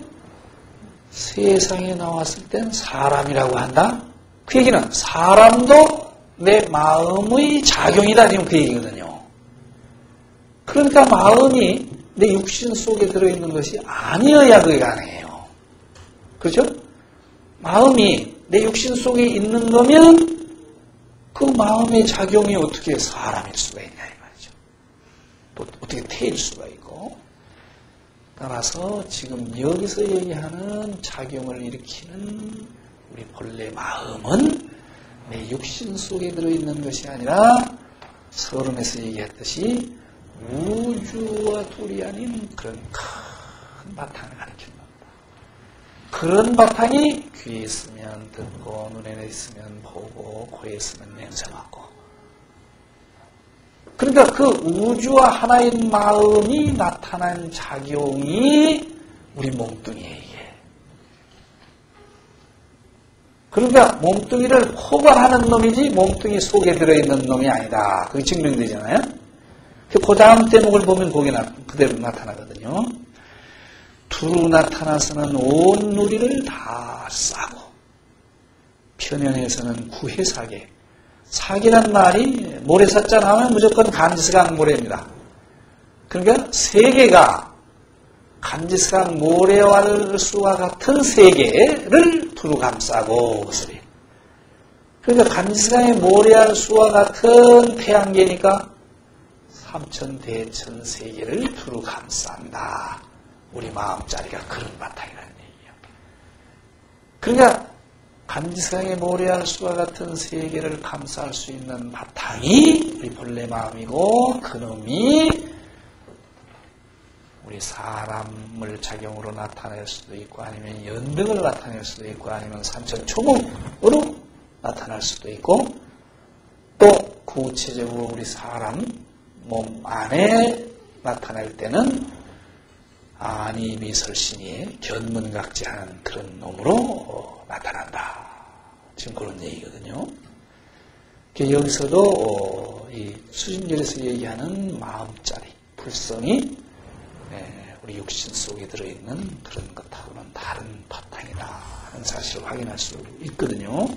세상에 나왔을 땐 사람이라고 한다? 그 얘기는 사람도 내 마음의 작용이다. 지금 그 얘기거든요. 그러니까 마음이 내 육신 속에 들어있는 것이 아니어야 그게 가능해요. 그렇죠? 마음이 내 육신 속에 있는 거면 그 마음의 작용이 어떻게 사람일 수가 있냐 이 말이죠. 또 어떻게 태일 수가 있고. 따라서 지금 여기서 얘기하는 작용을 일으키는 우리 본래 마음은 내 육신 속에 들어있는 것이 아니라 서론에서 얘기했듯이 우주와 둘이 아닌 그런 큰 바탕을 가리키는 겁니다. 그런 바탕이 귀에 있으면 듣고 눈에 있으면 보고 코에 있으면 냄새 맡고 그러니까 그 우주와 하나인 마음이 나타난 작용이 우리 몸뚱이에 그러니까 몸뚱이를 포괄하는 놈이지 몸뚱이 속에 들어있는 놈이 아니다. 그게 증명되잖아요. 그 다음 대목을 보면 거기 그대로 나타나거든요. 두루 나타나서는 온 누리를 다 싸고 편연에서는 구해사계. 사기란 말이 모래사자 나오면 무조건 간지스강 모래입니다. 그러니까 세계가 간지스강 모래왈수와 같은 세계를 두루 감싸고 그래요. 그러니까 간지스강의 모래알수와 같은 태양계니까 삼천대천 세계를 두루 감싼다. 우리 마음자리가 그런 바탕이라는 얘기예요. 그러니까 간지스강의 모래알수와 같은 세계를 감쌀 수 있는 바탕이 우리 본래 마음이고 그놈이 우리 사람을 작용으로 나타낼 수도 있고 아니면 연등을 나타낼 수도 있고 아니면 삼천초목으로 나타날 수도 있고 또 구체적으로 우리 사람 몸 안에 나타낼 때는 안이미설신이 견문각지하는 그런 놈으로 나타난다. 지금 그런 얘기거든요. 여기서도 이 수진절에서 얘기하는 마음자리, 불성이 우리 육신 속에 들어있는 그런 것하고는 다른 바탕이다 하는 사실을 확인할 수 있거든요.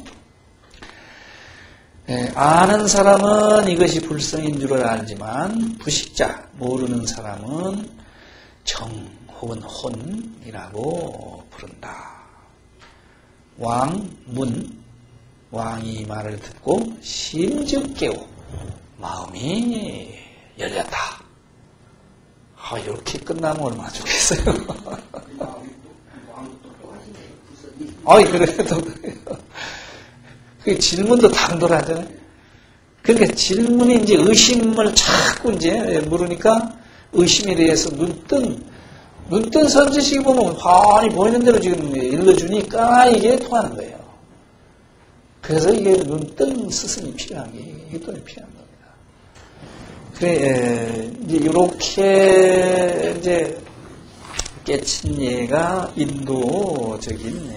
아는 사람은 이것이 불성인 줄을 알지만 부식자, 모르는 사람은 정 혹은 혼이라고 부른다. 왕, 문, 왕이 이 말을 듣고 심즉 깨우 마음이 열렸다. 이렇게 끝나면 얼마나 좋겠어요. 그래도 그 질문도 당돌하잖아요. 그러니까 질문이 이제 의심을 자꾸 이제 물으니까 의심에 대해서 눈뜬 선지식이 보면 환히 보이는 대로 지금 일러주니까 이게 통하는 거예요. 그래서 이게 눈뜬 스승이 필요한 게, 이게 또 필요한 겁니다. 그래, 이제 이렇게 이제 깨친 예가 인도적인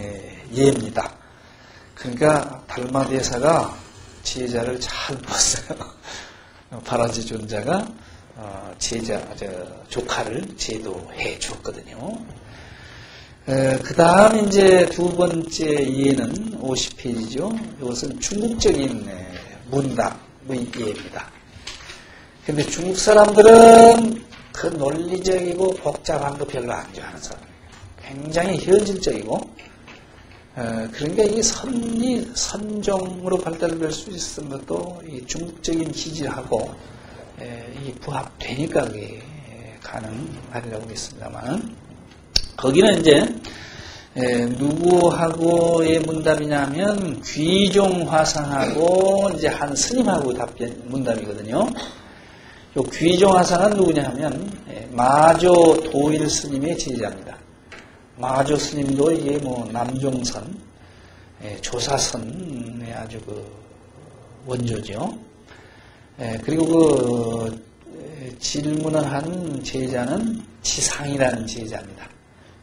예입니다. 그러니까 달마대사가 제자를 잘 봤어요. 바라지존자가 조카를 제도해 줬거든요. 그 다음 이제 두 번째 예는 50페이지죠. 이것은 중국적인 문답의 예입니다. 근데 중국 사람들은 그 논리적이고 복잡한 거 별로 안 좋아하는 사람이에요. 굉장히 현실적이고, 그러니까 이 선종으로 발달될 수 있는 것도 이 중국적인 기질하고 이 부합되니까 그게 가능하리라고 믿습니다만, 거기는 이제 누구하고의 문답이냐면 귀종화상하고 이제 한 스님하고 답변 문답이거든요. 요 귀종화상은 누구냐 하면 마조 도일 스님의 제자입니다. 마조 스님도 이게 남종선, 조사선의 아주 그 원조죠. 그리고 그 질문을 한 제자는 지상이라는 제자입니다.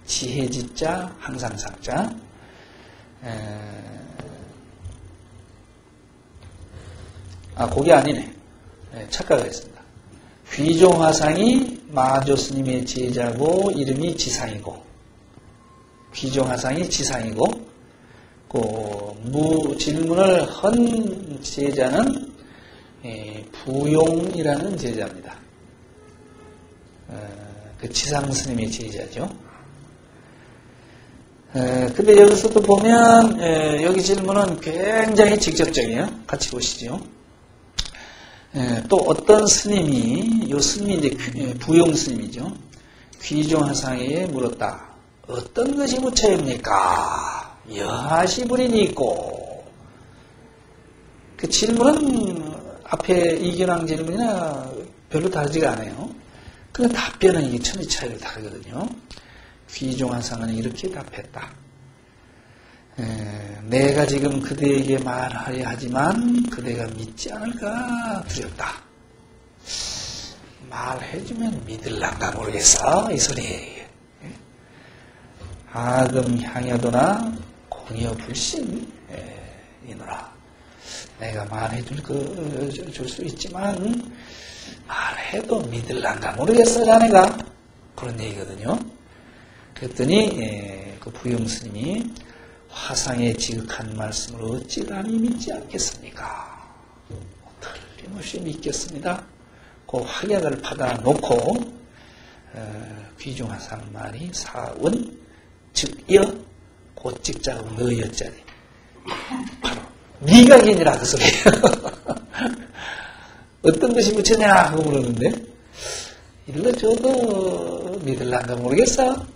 지혜지자, 항상상자. 그게 아니네. 착각을 했습니다. 귀종화상이 마조 스님의 제자고 이름이 지상이고, 귀종화상이 지상이고, 질문을 한 제자는 부용이라는 제자입니다. 그 지상 스님의 제자죠. 근데 여기서도 보면 여기 질문은 굉장히 직접적이에요. 같이 보시죠. 또 어떤 스님이, 요 스님이 이제 부용 스님이죠. 귀종화상에게 물었다. 어떤 것이 부처입니까? 여하시불인이 있고. 그 질문은 앞에 이견왕 질문이나 별로 다르지가 않아요. 그 답변은 이게 천지 차이를 다르거든요. 귀종화상은 이렇게 답했다. 내가 지금 그대에게 말하려 하지만 그대가 믿지 않을까 두렵다. 말해주면 믿을란가 모르겠어. 이 소리. 아금 향여도나 공여 불신 이노라. 내가 말해줄 수 있지만 말해도 믿을란가 모르겠어 자네가. 그런 얘기거든요. 그랬더니 그 부용스님이 화상에 지극한 말씀을 어찌 감히 믿지 않겠습니까? 틀림없이 믿겠습니다. 그 확약을 받아놓고 귀중하상 말이 사원 즉여 곧 직자하고 너여자리 바로 미각이니라 그 소리예요. 어떤 것이 붙였냐 하고 물었는데 일러줘도 믿을란가 모르겠어.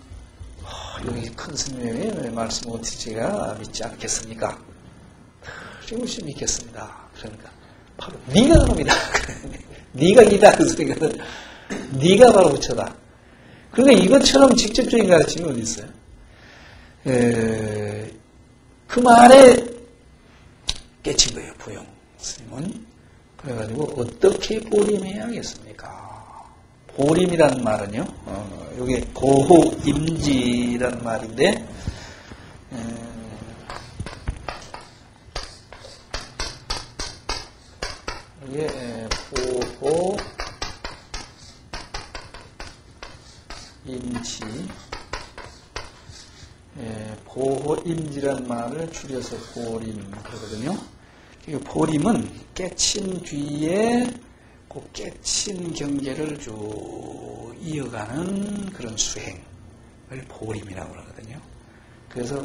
여기 큰 스님의 말씀 어떻게 제가 믿지 않겠습니까? 틀림없이 믿겠습니다. 그러니까 바로 네가 그놈이다. 네가 기다 그 소리거든. 네가 바로 부처다. 그러니까 이것처럼 직접적인 가르침이 어디 있어요? 그 말에 깨친 거예요. 부용 스님은. 그래가지고 어떻게 보림해야겠습니까? 보림이라는 말은요. 이게 고호임지라는 말인데 이게 보호임지라는 말을 줄여서 보림 그러거든요. 이 보림은 깨친 뒤에 그 깨친 경계를 쭉 이어가는 그런 수행을 보림이라고 그러거든요. 그래서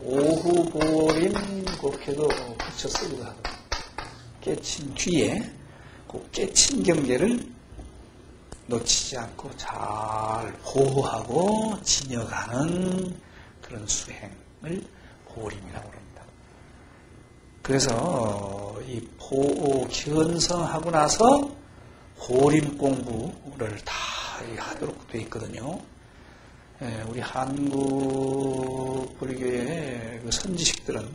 오후 보림 그렇게도 붙여 쓰기도 하거든요. 깨친 뒤에 그 깨친 경계를 놓치지 않고 잘 보호하고 지녀가는 그런 수행을 보림이라고 합니다. 그래서 이 견성하고 나서 보림 공부를 다 하도록 되어 있거든요. 우리 한국 불교의 그 선지식들은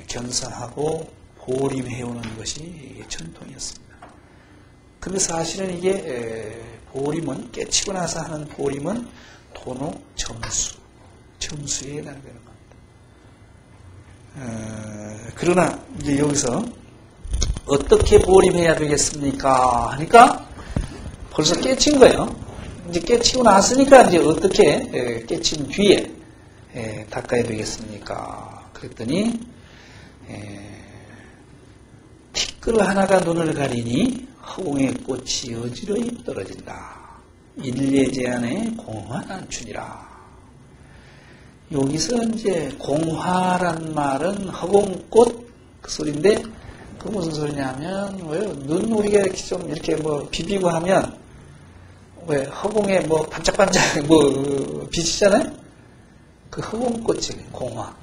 견성하고 보림해오는 것이 전통이었습니다. 근데 사실은 이게 보림은 깨치고 나서 하는 보림은 도노 점수에 해당되는 겁니다. 그러나 이제 여기서 어떻게 보림해야 되겠습니까? 하니까 벌써 깨친 거예요. 이제 깨치고 났으니까 이제 어떻게 깨친 뒤에 닦아야 되겠습니까? 그랬더니 티끌 하나가 눈을 가리니 허공의 꽃이 어지러이 떨어진다. 일례제안에 공화난춘이라. 여기서 이제 공화란 말은 허공꽃 그 소리인데 그 무슨 소리냐면 왜요? 눈 우리가 이렇게 좀 이렇게 뭐 비비고 하면 왜 허공에 뭐 반짝반짝 뭐 비치잖아요? 그 허공꽃이 공화.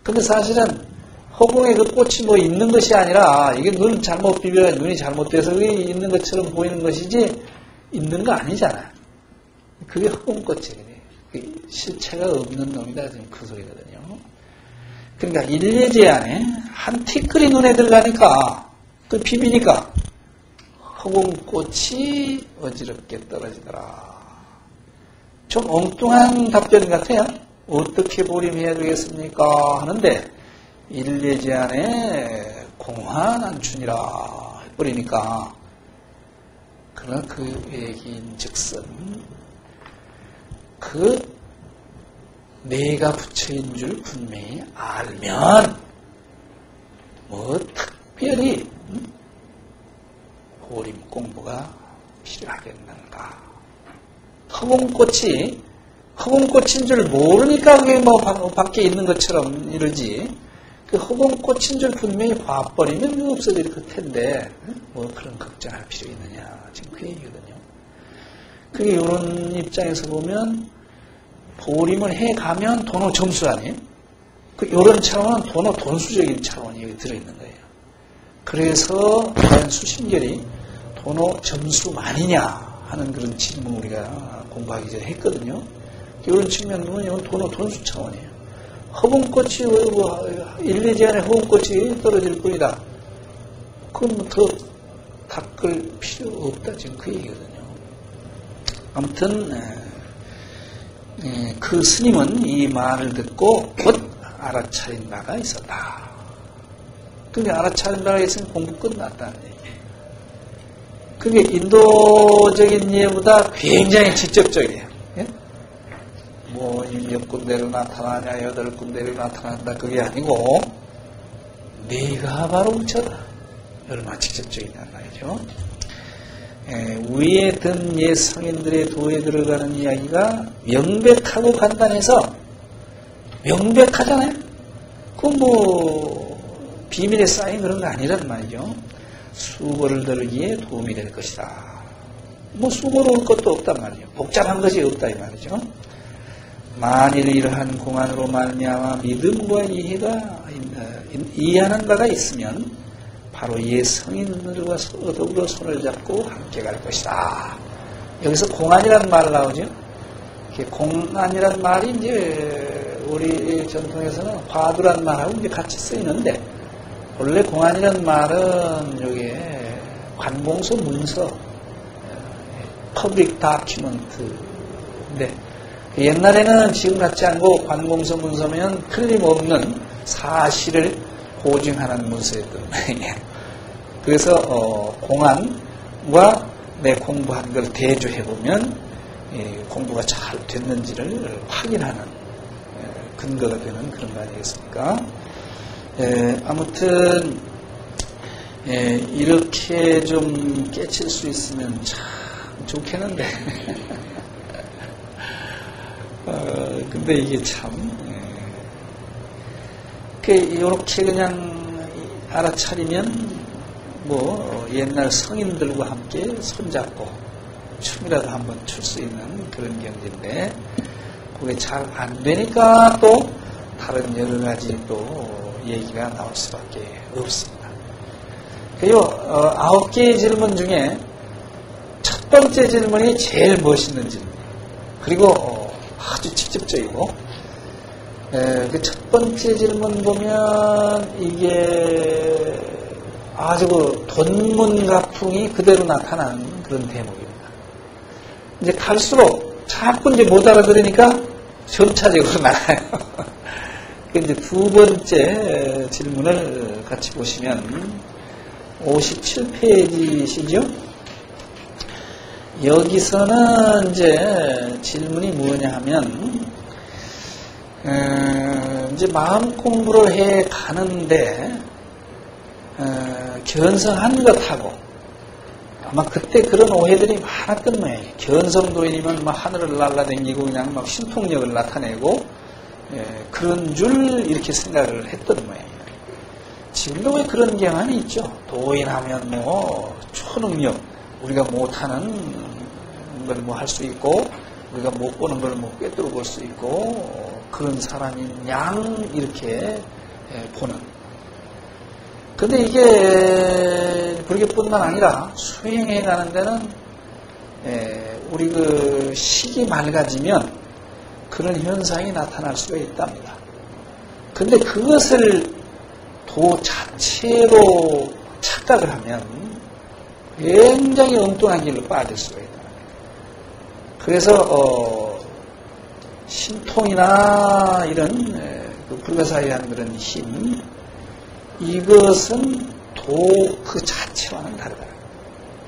근데 사실은 허공에 그 꽃이 뭐 있는 것이 아니라 이게 눈 잘못 비벼야 눈이 잘못돼서 그게 있는 것처럼 보이는 것이지 있는 거 아니잖아요. 그게 허공꽃이거든요. 실체가 없는 놈이다. 지금 그 소리거든요. 그러니까 일례제안에 한 티끌이 눈에 들어가니까 그 비비니까 허공꽃이 어지럽게 떨어지더라. 좀 엉뚱한 답변 같아요. 어떻게 보림해야 되겠습니까? 하는데 일례제안에 공화난춘이라 해버리니까 그러나 그 얘기인즉슨 그 내가 부처인 줄 분명히 알면 뭐 특별히 보림 공부가 필요하겠는가. 허공꽃인 줄 모르니까 그게 뭐 밖에 있는 것처럼 이러지. 그 허공꽃인 줄 분명히 봐버리면 없어질 텐데 뭐 그런 걱정할 필요 있느냐. 지금 그 얘기거든요. 그게 이런 입장에서 보면 보림을 해가면 도노 점수 아니에요? 이런 차원은 도노 돈수적인 차원이 여기 들어있는 거예요. 그래서 과연 수신결이 도노 점수만이냐 하는 그런 질문 우리가 공부하기 전에 했거든요. 이런 측면으로는 이건 도노 돈수 차원이에요. 허공꽃이 일례제안에 허공꽃이 떨어질 뿐이다. 그건 더 닦을 필요 없다. 지금 그 얘기거든요. 아무튼 그 스님은 이 말을 듣고 곧 알아차린 바가 있었다. 그게 알아차린 바가 있으면 공부 끝났다는 얘기예요. 그게 인도적인 예보다 굉장히 직접적이에요. 예? 뭐 몇 군데로 나타나냐 8군데로 나타난다 그게 아니고 네가 바로 우처다. 얼마나 직접적이냐 말이죠. 위에 든 옛 성인들의 도에 들어가는 이야기가 명백하고 간단해서 명백하잖아요. 그건 뭐 비밀에 쌓인 그런 거 아니란 말이죠. 수고를 들기에 도움이 될 것이다. 뭐 수고로울 것도 없단 말이죠. 복잡한 것이 없다 이 말이죠. 만일 이러한 공안으로 말미암아 믿음과 이해하는 바가 있으면 바로 옛 성인들과 더불어 손을 잡고 함께 갈 것이다. 여기서 공안이라는 말이 나오죠. 공안이라는 말이 이제 우리 전통에서는 화두라는 말하고 이제 같이 쓰이는데 원래 공안이라는 말은 여기에 관공서 문서, 퍼블릭 다큐먼트인데 옛날에는 지금 같지 않고 관공서 문서면 틀림없는 사실을 보증하는 문서였던 모양이에요. 그래서 공안과 내 공부한 걸 대조해보면 공부가 잘 됐는지를 확인하는 근거가 되는 그런 거 아니겠습니까? 아무튼 이렇게 좀 깨칠 수 있으면 참 좋겠는데 근데 이게 참 이렇게 그냥 알아차리면 뭐 옛날 성인들과 함께 손잡고 춤이라도 한번 출 수 있는 그런 경지인데 그게 잘 안 되니까 또 다른 여러 가지 또 얘기가 나올 수밖에 없습니다. 그리고 9개의 질문 중에 첫 번째 질문이 제일 멋있는 질문이에요. 그리고 아주 직접적이고 그 첫 번째 질문 보면 이게 아주 그 돈문가풍이 그대로 나타나는 그런 대목입니다. 이제 갈수록 자꾸 이제 못 알아들으니까 점차적으로 나가요. 이제 두 번째 질문을 같이 보시면 57페이지시죠? 여기서는 이제 질문이 뭐냐 하면 이제 마음 공부를 해 가는데 견성한 것하고 아마 그때 그런 오해들이 많았던 모양이에요. 견성도인이면 막 하늘을 날아다니고 그냥 막 신통력을 나타내고 그런 줄 이렇게 생각을 했던 모양이에요. 지금도 왜 그런 경향이 있죠. 도인하면 뭐 초능력 우리가 못하는 걸 뭐 할 수 있고 우리가 못 보는 걸 뭐 꿰뚫어 볼 수 있고 그런 사람인 양 이렇게 보는. 근데 이게 불교뿐만 아니라 수행해 가는 데는 우리 그 식이 맑아지면 그런 현상이 나타날 수가 있답니다. 근데 그것을 도 자체로 착각을 하면 굉장히 엉뚱한 길로 빠질 수가 있다. 그래서 신통이나 이런 그 불가사의에 하는 그런 힘 이것은 도 그 자체와는 다르다.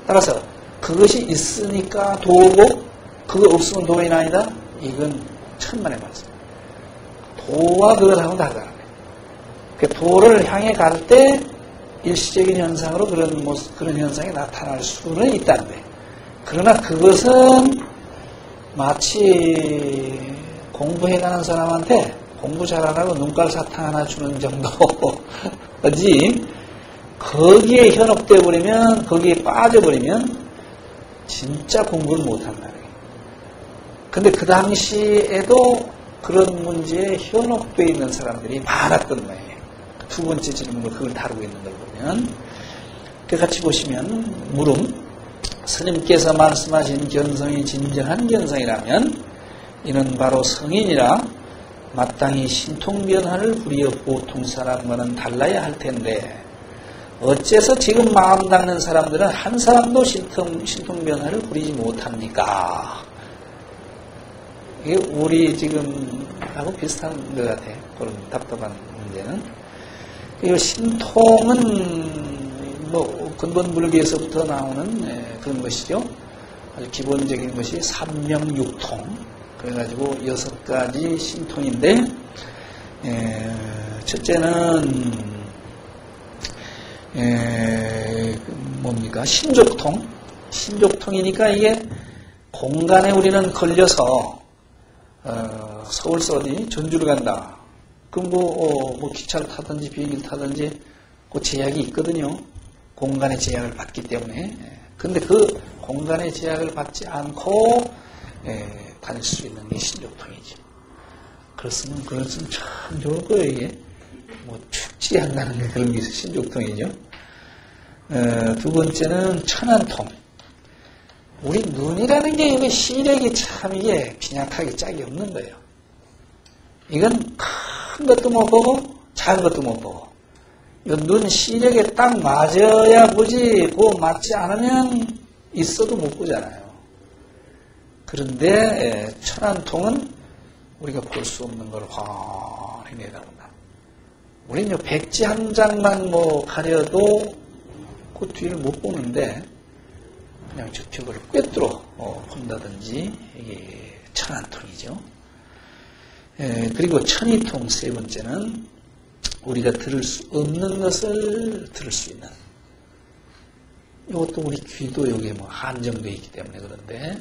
따라서 그것이 있으니까 도고 그거 없으면 도인이 아니다. 이건 천만의 말씀. 도와 그것하고는 다르다. 그 도를 향해 갈 때 일시적인 현상으로 그런 현상이 나타날 수는 있다는데 그러나 그것은 마치 공부해가는 사람한테 공부 잘하라고 눈깔 사탕 하나 주는 정도지 거기에 현혹돼 버리면 거기에 빠져버리면 진짜 공부를 못한다. 근데 그 당시에도 그런 문제에 현혹돼 있는 사람들이 많았던 거예요. 두 번째 질문으로 그걸 다루고 있는 걸 보면 같이 보시면 물음 스님께서 말씀하신 견성이 진정한 견성이라면 이는 바로 성인이라 마땅히 신통변화를 부리어 보통 사람과는 달라야 할 텐데 어째서 지금 마음 닦는 사람들은 한 사람도 신통변화를 부리지 못합니까? 이게 우리 지금 하고 비슷한 것 같아요. 그런 답답한 문제는. 이 신통은 뭐 근본 불교에서부터 나오는 그런 것이죠. 아주 기본적인 것이 삼명육통. 그래가지고 6가지 신통인데, 첫째는 뭡니까? 신족통. 신족통이니까 이게 공간에 우리는 걸려서 서울서 어디 전주를 간다. 그럼 뭐 기차를 타든지 비행기를 타든지 그 제약이 있거든요. 공간의 제약을 받기 때문에. 근데 그 공간의 제약을 받지 않고 다닐 수 있는 게 신족통이지. 그렇으면 참 좋을 거예요, 이게. 뭐 춥지 않다는 게 그런 게 있어요. 신족통이죠. 두 번째는 천안통. 우리 눈이라는 게 이게 시력이 참 이게 빈약하게 짝이 없는 거예요. 이건 큰 것도 못 보고 작은 것도 못 보고. 이건 눈 시력에 딱 맞아야 보지, 그거 맞지 않으면 있어도 못 보잖아요. 그런데 천안통은 우리가 볼 수 없는 걸 환히 내다본다. 우리는 백지 한 장만 뭐 가려도 그 뒤를 못 보는데 그냥 저쪽을 꿰뚫어 본다든지 이게 천안통이죠. 그리고 천이통 세 번째는 우리가 들을 수 없는 것을 들을 수 있는. 이것도 우리 귀도 여기에 뭐 한정되어 있기 때문에 그런데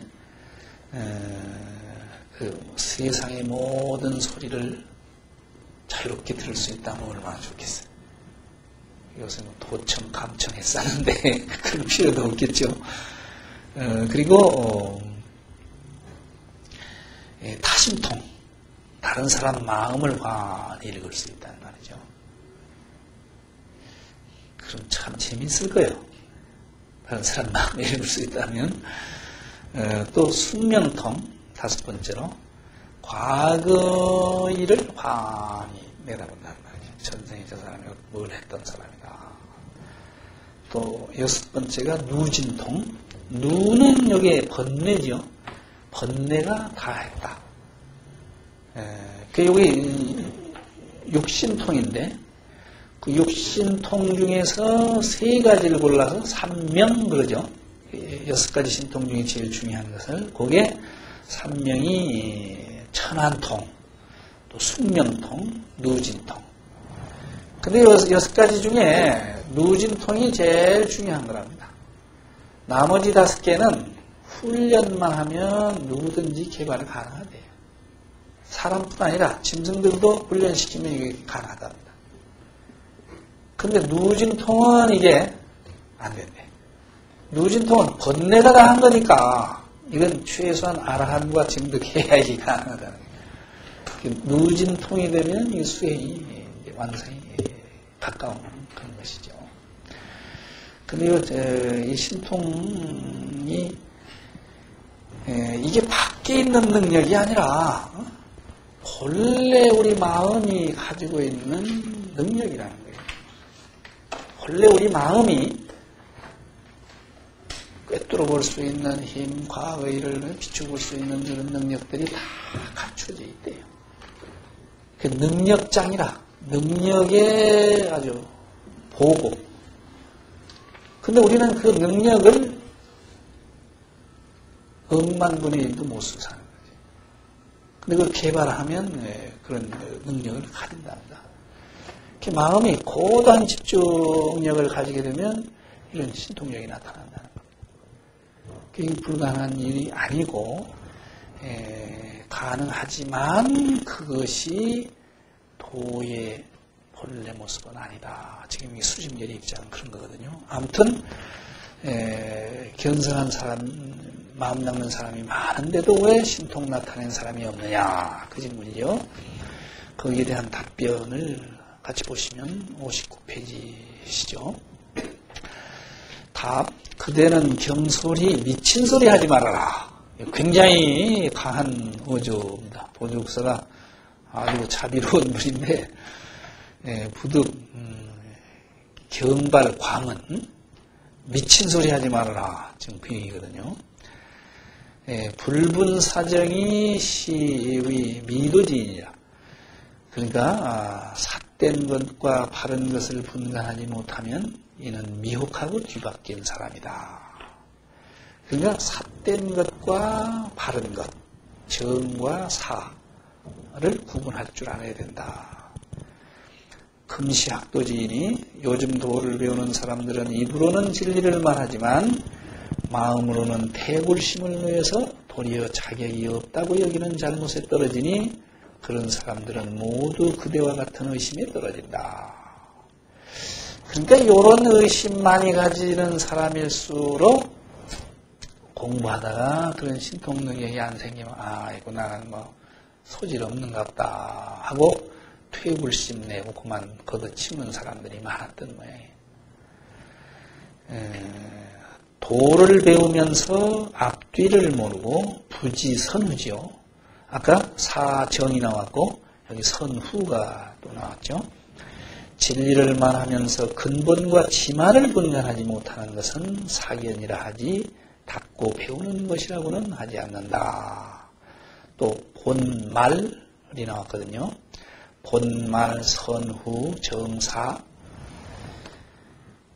그 세상의 모든 소리를 자유롭게 들을 수 있다면 얼마나 좋겠어요. 요새는 도청, 감청 했었는데 그럴 필요도 없겠죠. 그리고 타심통. 다른 사람 마음을 환히 읽을 수 있다는 말이죠. 그럼 참 재밌을 거예요. 다른 사람 마음을 읽을 수 있다면. 또 숙명통. 다섯 번째로 과거 일을 환히 내다본다는 말이죠. 전생에 저 사람이 뭘 했던 사람이다. 또 여섯 번째가 누진통. 누는 여기에 번뇌죠. 번뇌가 다 했다. 그 여기 육신통인데 그 육신통 중에서 세 가지를 골라서 삼명 그러죠. 6가지 신통 중에 제일 중요한 것을 그게 삼명이 천안통, 또 숙명통, 누진통. 근데 6가지 중에 누진통이 제일 중요한 거랍니다. 나머지 5개는 훈련만 하면 누구든지 개발이 가능하대요. 사람뿐 아니라 짐승들도 훈련시키면 이게 가능하답니다. 근데 누진통은 이게 안 된대. 누진통은 번뇌가 다 한 거니까 이건 최소한 아라한과 증득해야 이게 가능하다는 거예요. 누진통이 되면 이 수행이 완성이 가까운 그런 것이죠. 근데 이 신통이 이게 밖에 있는 능력이 아니라 본래 우리 마음이 가지고 있는 능력이라는 거예요. 본래 우리 마음이 꿰뚫어 볼 수 있는 힘, 과의를 비춰볼 수 있는 그런 능력들이 다 갖춰져 있대요. 그 능력장이라, 능력의 아주 보고. 근데 우리는 그 능력을 억만분의 1도 못 쓰고 사는 거죠. 근데 그걸 개발하면 그런 능력을 가진답니다. 이렇게 마음이 고도한 집중력을 가지게 되면 이런 신통력이 나타난다는 겁니다. 그게 불가능한 일이 아니고 가능하지만 그것이 도의 본래 모습은 아니다. 지금 이 수집열의 입장은 그런 거거든요. 아무튼 견성한 사람, 마음 낚는 사람이 많은데도 왜 신통 나타낸 사람이 없느냐, 그 질문이죠. 거기에 대한 답변을 같이 보시면 59페이지시죠. 답. 그대는 경솔히 미친 소리 하지 말아라. 굉장히 강한 어조입니다. 보조국사가 아주 자비로운 분인데 부득 경발 광은 미친 소리 하지 말아라. 지금 그 얘기거든요. 불분사정이 시의 미도지이니라. 그러니까 삿된 것과 바른 것을 분간하지 못하면 이는 미혹하고 뒤바뀐 사람이다. 그러니까 삿된 것과 바른 것, 정과 사를 구분할 줄 알아야 된다. 금시학도지이니 요즘 도를 배우는 사람들은 입으로는 진리를 말하지만 마음으로는 태굴심을 놓여서 도리어 자격이 없다고 여기는 잘못에 떨어지니 그런 사람들은 모두 그대와 같은 의심에 떨어진다. 그러니까 이런 의심 많이 가지는 사람일수록 공부하다가 그런 신통능력이 안 생기면 이거 나는 뭐 소질 없는가 보다 하고 퇴불심 내고 그만 걷어치는 사람들이 많았던 모양이에요. 도를 배우면서 앞뒤를 모르고 부지선후지요. 아까 사정이 나왔고 여기 선후가 또 나왔죠. 진리를 말하면서 근본과 지만을 분간하지 못하는 것은 사견이라 하지 닫고 배우는 것이라고는 하지 않는다. 또 본말이 나왔거든요. 본말, 선후, 정사.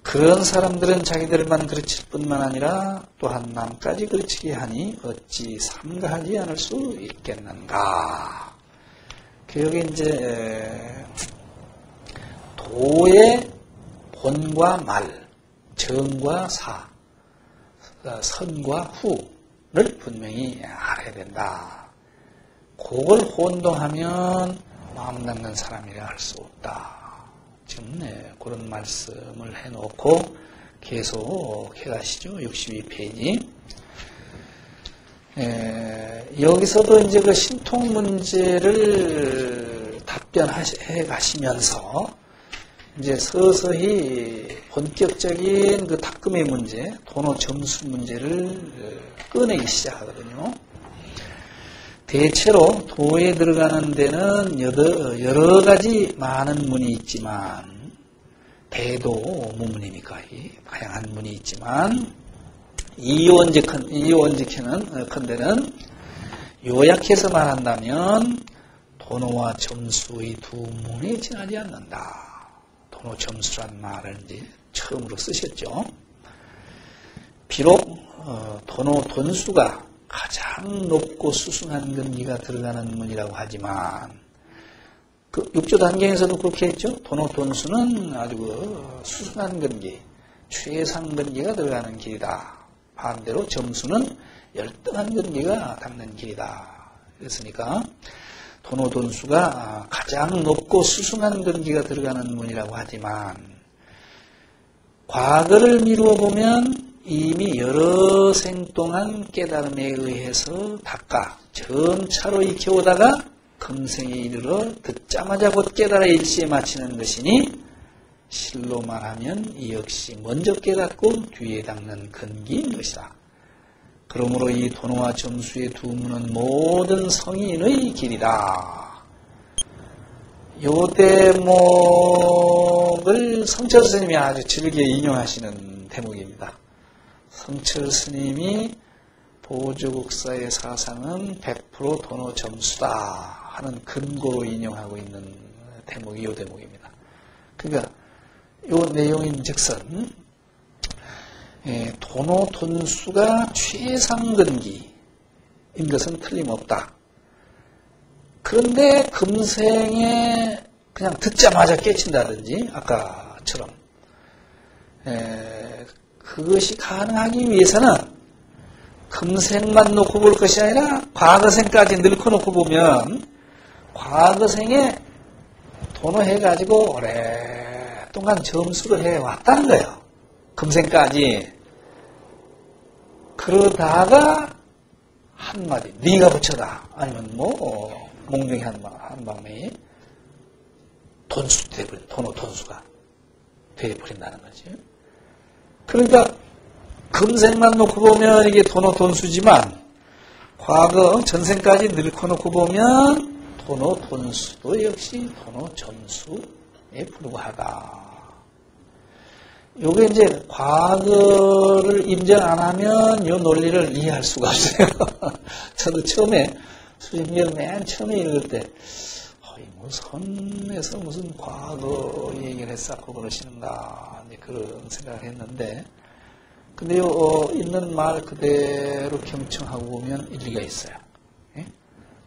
그런 사람들은 자기들만 가르칠 뿐만 아니라 또한 남까지 가르치게 하니 어찌 삼가하지 않을 수 있겠는가. 여기 이제 도의 본과 말, 정과 사, 선과 후를 분명히 알아야 된다. 그걸 혼동하면 마음 닦는 사람이라 할 수 없다. 지금 그런 말씀을 해놓고 계속 해가시죠. 62페이지. 여기서도 이제 그 신통 문제를 답변해 가시면서 이제 서서히 본격적인 그 탁금의 문제, 도노 점수 문제를 꺼내기 시작하거든요. 대체로 도에 들어가는 데는 여러 가지 많은 문이 있지만, 대도 무문이니까 다양한 문이 있지만, 이원직해는 컨대는 요약해서 말한다면 도노와 점수의 두 문에 지나지 않는다. 도노 점수란 말을 이제 처음으로 쓰셨죠. 비록 도노 돈수가 가장 높고 수승한 근기가 들어가는 문이라고 하지만 그 육조 단경에서도 그렇게 했죠. 도노 돈수는 아주 수승한 근기, 최상 근기가 들어가는 길이다. 반대로 점수는 열등한 근기가 닿는 길이다. 그랬으니까 도노 돈수가 가장 높고 수승한 근기가 들어가는 문이라고 하지만 과거를 미루어 보면 이미 여러 생 동안 깨달음에 의해서 닦아 점차로 익혀오다가 금생에 이르러 듣자마자 곧 깨달아 일시에 마치는 것이니 실로 말하면 이 역시 먼저 깨닫고 뒤에 닦는 근기인 것이다. 그러므로 이 도노와 점수의 두 문은 모든 성인의 길이다. 요 대목을 성철 스님이 아주 즐겨 인용하시는 대목입니다. 성철 스님이 보조국사의 사상은 100% 도노 점수다 하는 근거로 인용하고 있는 대목이 요 대목입니다. 그러니까 요 내용인 즉슨 도노 돈수가 최상근기인 것은 틀림없다. 그런데 금생에 그냥 듣자마자 깨친다든지 아까처럼 그것이 가능하기 위해서는 금생만 놓고 볼 것이 아니라 과거생까지 늙고 놓고 보면 과거생에 도노해가지고 오랫동안 점수를 해왔다는 거예요. 금생까지. 그러다가 한마디 네가 붙여다 아니면 뭐 몽둥이 한방에 돈수 돼버린 도노 돈수가 돼버린다는 거지. 그러니까 금생만 놓고 보면 이게 도노 돈수지만 과거 전생까지 늙고 놓고 보면 도노 돈수도 역시 도노 점수에 불과하다. 요게 이제 과거를 인정 안 하면 요 논리를 이해할 수가 없어요. 저도 처음에 수집력 맨 처음에 읽을 때 뭐 선에서 무슨 과거 얘기를 했었고 그러시는가 이제 그런 생각을 했는데 근데 있는 말 그대로 경청하고 보면 일리가 있어요. 예?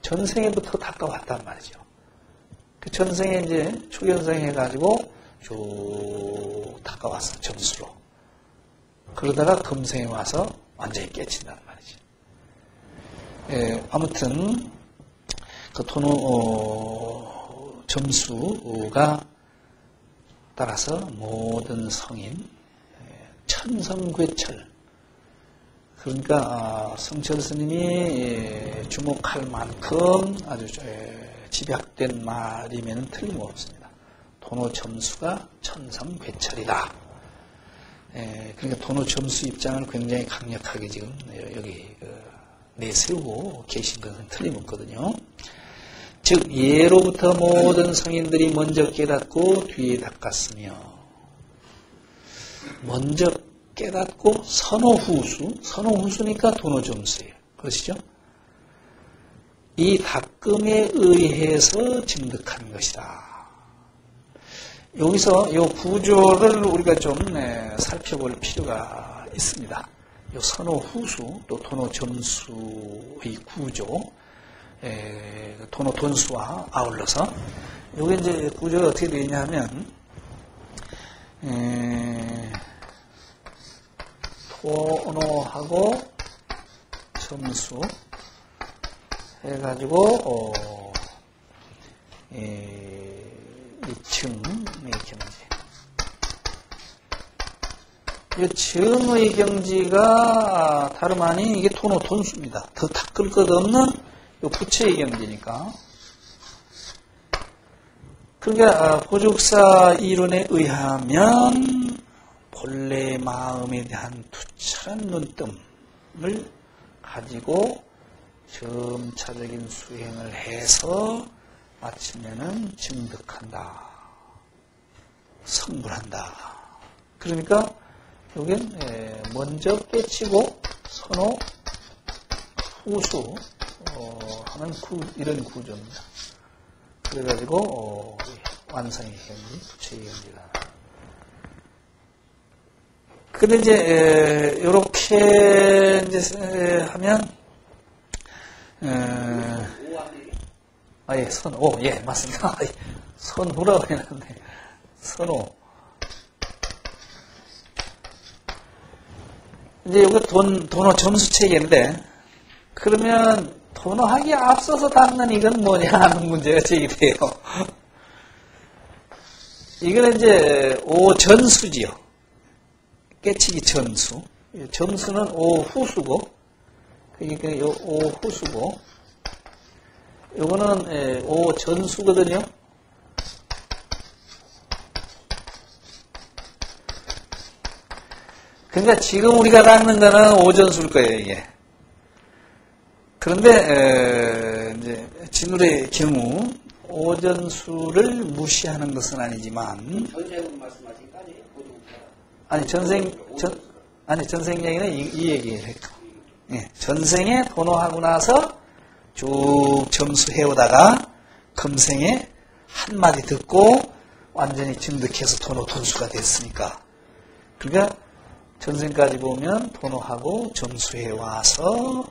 전생에부터 닦아왔단 말이죠. 그 전생에 이제 초견생 해가지고 쭉 닦아왔어, 점수로. 그러다가 금생에 와서 완전히 깨친다는 말이죠. 아무튼, 그 점수가 따라서 모든 성인, 천성괴철, 그러니까 성철 스님이 주목할 만큼 아주 집약된 말이면 틀림없습니다. 도노 점수가 천성괴철이다. 그러니까 도노 점수 입장을 굉장히 강력하게 지금 여기 내세우고 계신 것은 틀림없거든요. 즉 예로부터 모든 성인들이 먼저 깨닫고 뒤에 닦았으며, 먼저 깨닫고 선호후수니까 도노점수예요. 그러시죠? 이 닦음에 의해서 증득하는 것이다. 여기서 이 구조를 우리가 좀 살펴볼 필요가 있습니다. 이 선호후수 또 도노점수의 구조, 도노돈수와 아울러서 이게 이제 구조가 어떻게 되냐 하면 도노하고 점수 해가지고 이 증의 경지, 이 증의 경지가 다름 아닌 이게 도노돈수입니다. 더 닦을 것 없는 이 부처의 경지니까. 그러니까 보죽사 이론에 의하면 본래 마음에 대한 투철한 눈뜸을 가지고 점차적인 수행을 해서 마치면은 증득한다, 성불한다. 그러니까 여기는 먼저 깨치고 선호, 후수 하는 이런 구조입니다. 그래가지고 완성의 경지, 부처의 경지다. 근데 이제 이렇게 이제 하면 선호, 예, 맞습니다. 선호라고 해놨네. 선호. 이제 이거 도노 점수 체계인데, 그러면 도노하기에 앞서서 닦는 이건 뭐냐 하는 문제가 제기돼요. 이거는 이제 오전수지요. 깨치기 전수. 점수는 오후수고, 그러니까 요 오후수고, 요거는 오전수거든요. 그러니까 지금 우리가 닦는 거는 오전수일 거예요, 이게. 그런데 이제 진울의 경우 오전수를 무시하는 것은 아니지만, 전생 말씀하신 거 아니에요? 아니 전생 얘기는 이 얘기를 했고, 예, 전생에 도노하고 나서 쭉 점수해오다가 금생에 한마디 듣고 완전히 증득해서 도노 돈수가 됐으니까. 그러니까 전생까지 보면 도노하고 점수해와서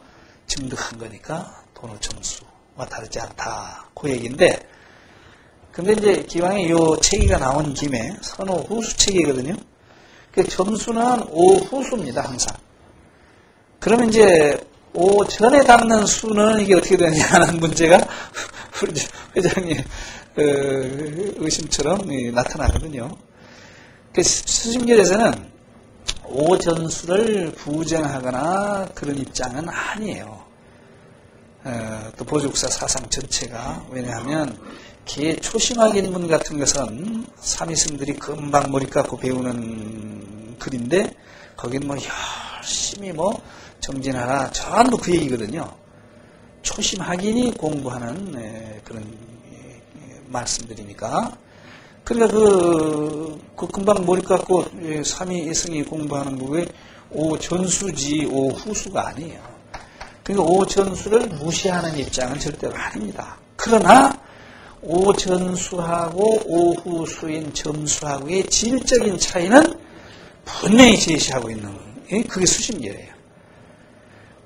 증득한 거니까 도노 점수와 다르지 않다, 그 얘기인데, 근데 이제 기왕에 요 체계가 나온 김에 선호 후수 체계거든요. 그 점수는 오후수입니다, 항상. 그러면 이제 오 전에 닦는 수는 이게 어떻게 되느냐는 문제가 우리 회장님 의심처럼 나타나거든요. 그 수심결에서는 오전수를 부정하거나 그런 입장은 아니에요. 또 보죽사 사상 전체가, 왜냐하면 개 초심학 인문 같은 것은 삼위승들이 금방 머리 깎고 배우는 글인데, 거긴 뭐 열심히 뭐 정진하라, 전부 그 얘기거든요. 초심학인이 공부하는 그런 말씀들이니까. 그러니까 그 금방 머리 깎고 삼위승이 공부하는 거에 오전수지 오후수가 아니에요. 그러니까 오전수를 무시하는 입장은 절대로 아닙니다. 그러나 오전수하고 오후수인 점수하고의 질적인 차이는 분명히 제시하고 있는 거예요. 그게 수심계예요.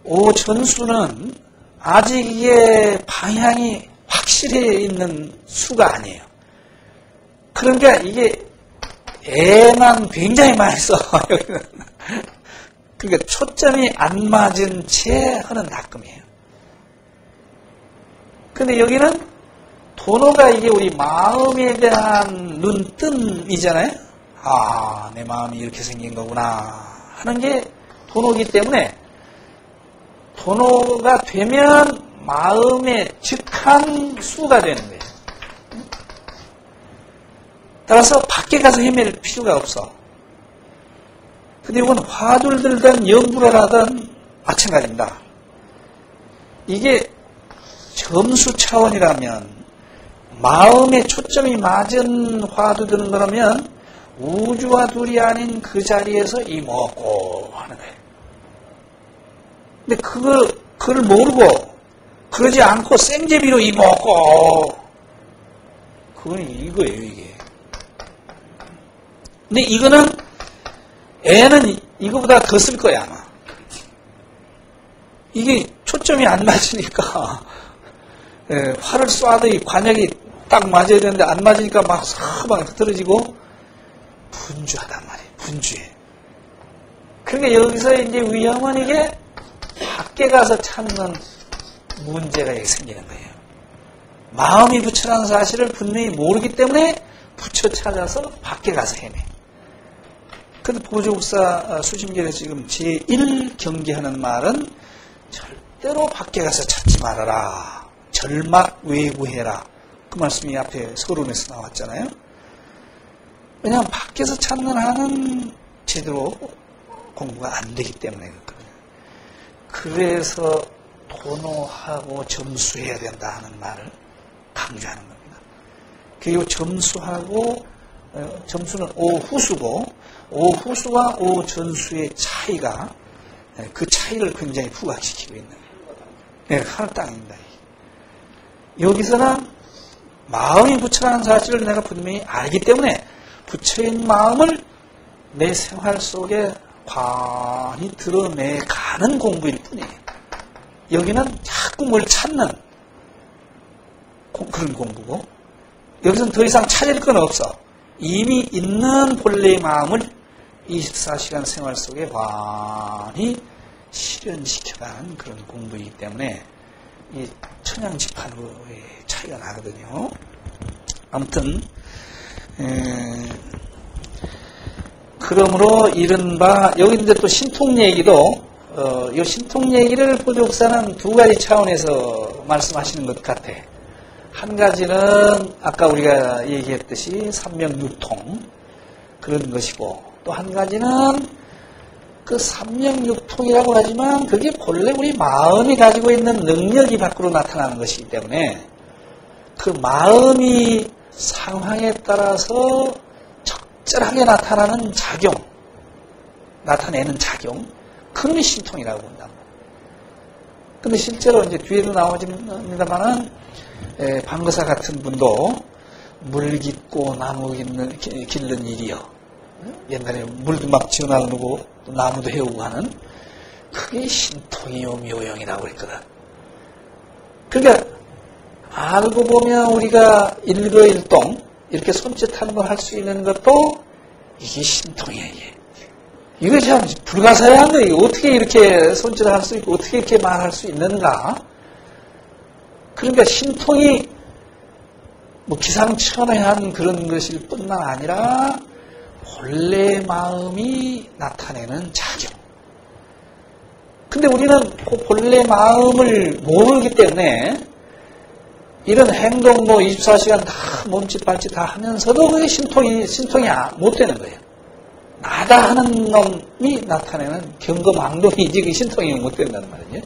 오전수는 아직 이게 방향이 확실히 있는 수가 아니에요. 그러니까 이게 애만 굉장히 많이 써. 여기는. 그러니까 초점이 안 맞은 채 하는 닦음이에요. 근데 여기는 도노가 이게 우리 마음에 대한 눈뜸이잖아요. 아, 내 마음이 이렇게 생긴 거구나 하는 게 도노기 때문에 도노가 되면 마음의 즉한 수가 되는 거예요. 따라서 밖에 가서 헤맬 필요가 없어. 근데 이건 화두를 들든 연구를 하든 마찬가지입니다. 이게 점수 차원이라면 마음의 초점이 맞은 화두 드는 거라면 우주와 둘이 아닌 그 자리에서 이먹고 하는 거예요. 근데 그걸 모르고 그러지 않고 생제비로 이먹고 그건 이거예요, 이게. 근데 이거는 애는 이거보다 더 쓸 거야, 아마. 이게 초점이 안 맞으니까 활을 쏴도 관역이 딱 맞아야 되는데 안 맞으니까 막 사방 흐트러지고 분주하단 말이에요. 분주해. 그러니까 여기서 이제 위험은 이게 밖에 가서 찾는 문제가 생기는 거예요. 마음이 부처라는 사실을 분명히 모르기 때문에 부처 찾아서 밖에 가서 헤매. 근데 보조국사 수심결에서 지금 제1경계하는 말은 절대로 밖에 가서 찾지 말아라. 절막 외구해라. 그 말씀이 앞에 서론에서 나왔잖아요. 왜냐하면 밖에서 찾는 한은 제대로 공부가 안 되기 때문에 그렇거든요. 그래서 도노하고 점수해야 된다 하는 말을 강조하는 겁니다. 그 점수하고 점수는 오후수고 오후수와 오전수의 차이가 그 차이를 굉장히 부각시키고 있는 거예요. 하늘 땅입니다. 여기서는 마음이 부처라는 사실을 내가 분명히 알기 때문에 부처인 마음을 내 생활 속에 관이 드러내가는 공부일 뿐이에요. 여기는 자꾸 뭘 찾는 그런 공부고 여기서는 더 이상 찾을 건 없어. 이미 있는 본래의 마음을 24시간 생활 속에 관이 실현시켜가는 그런 공부이기 때문에 이 천양지판으로의 차이가 나거든요. 아무튼 그러므로 이른바 여기 이제 또 신통 얘기도 이 신통 얘기를 보조국사는 두 가지 차원에서 말씀하시는 것 같아. 한 가지는 아까 우리가 얘기했듯이 삼명육통 그런 것이고 또 한 가지는 그 삼명육통이라고 하지만 그게 본래 우리 마음이 가지고 있는 능력이 밖으로 나타나는 것이기 때문에 그 마음이 상황에 따라서 적절하게 나타나는 작용, 나타내는 작용, 그게 신통이라고 본다. 근데 실제로 이제 뒤에도 나오집니다만은 방거사 같은 분도 물 깃고 나무 깃는 일이요. 옛날에 물도 막 지어나르고 또 나무도 해오고 하는 그게 신통이요 묘용이라고 그랬거든. 그러니까 알고 보면 우리가 일거일동 이렇게 손짓하는 걸 할 수 있는 것도 이게 신통이야. 이게 참 불가사의한 거예요. 어떻게 이렇게 손짓을 할 수 있고 어떻게 이렇게 말할 수 있는가. 그러니까 신통이 뭐 기상천외한 그런 것일 뿐만 아니라 본래 마음이 나타내는 작용. 근데 우리는 그 본래 마음을 모르기 때문에 이런 행동 24시간 다 몸짓 발짓 다 하면서도 그게 신통이 못 되는 거예요. 나다 하는 놈이 나타내는 경거망동이지 그 신통이 못 된다는 말이에요.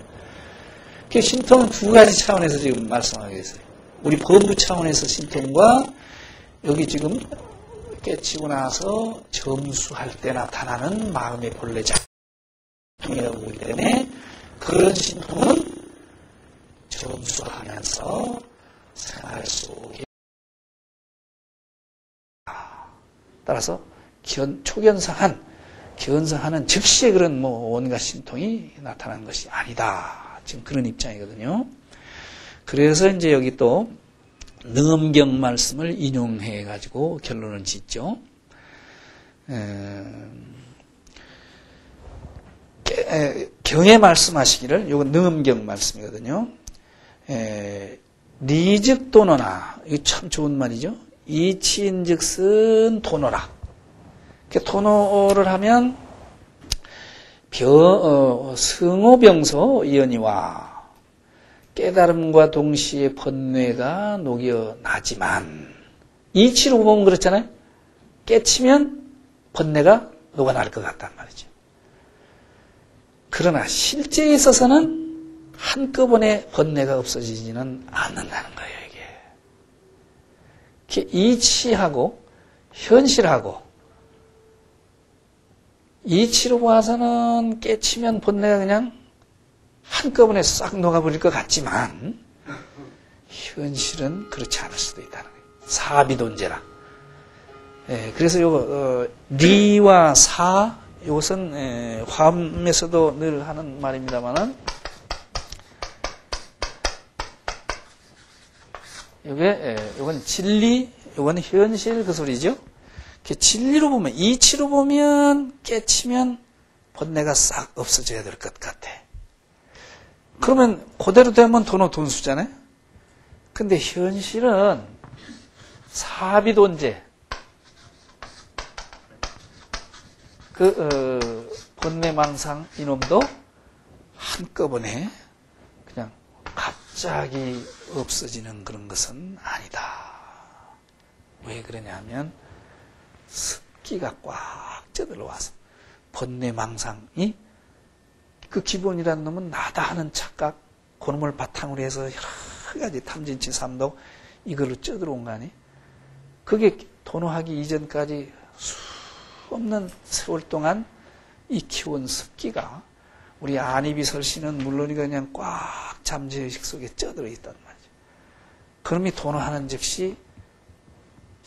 그 신통은 두 가지 차원에서 지금 말씀하겠어요. 우리 범부 차원에서 신통과 여기 지금 깨치고 나서 점수할 때 나타나는 마음의 본래 작용이라고 보기 때문에 그런 신통은 점수하면서 생활 속에 따라서 견성하는 즉시에 그런 온갖 신통이 나타나는 것이 아니다. 지금 그런 입장이거든요. 그래서 이제 여기 또 능엄경 말씀을 인용해 가지고 결론을 짓죠. 경에 말씀하시기를, 이건 능엄경 말씀이거든요. 리즉 도노나, 이거 참 좋은 말이죠. 이치인즉슨 도노라. 도노를 하면 성호병소 이언이와 깨달음과 동시에 번뇌가 녹여나지만, 이치로 보면 그렇잖아요. 깨치면 번뇌가 녹아날 것 같단 말이죠. 그러나 실제에 있어서는 한꺼번에 번뇌가 없어지지는 않는다는 거예요, 이게. 이치하고 현실하고, 이치로 봐서는 깨치면 번뇌가 그냥 한꺼번에 싹 녹아버릴 것 같지만, 현실은 그렇지 않을 수도 있다는 거예요. 사비돈제라. 그래서 요거, 리와 사, 이것은 화엄에서도 늘 하는 말입니다만은, 이건 진리, 이건 현실 그 소리죠. 진리로 보면, 이치로 보면 깨치면 번뇌가 싹 없어져야 될 것 같아. 그러면 그대로 되면 돈수잖아요. 근데 현실은 사비돈제, 번뇌망상 이놈도 한꺼번에 그냥 갑자기 없어지는 그런 것은 아니다. 왜 그러냐면 습기가 꽉 쪄들어와서 번뇌망상이 그 기본이라는 놈은 나다 하는 착각, 그놈을 바탕으로 해서 여러 가지 탐진치 삼독 이걸로 쪄들어온 거 아니에요? 그게 도노하기 이전까지 없는 세월 동안 익혀온 습기가 우리 안이비설신은 물론이고 그냥 꽉 잠재의식 속에 쪄들어 있단 말이죠. 그럼이 도노하는 즉시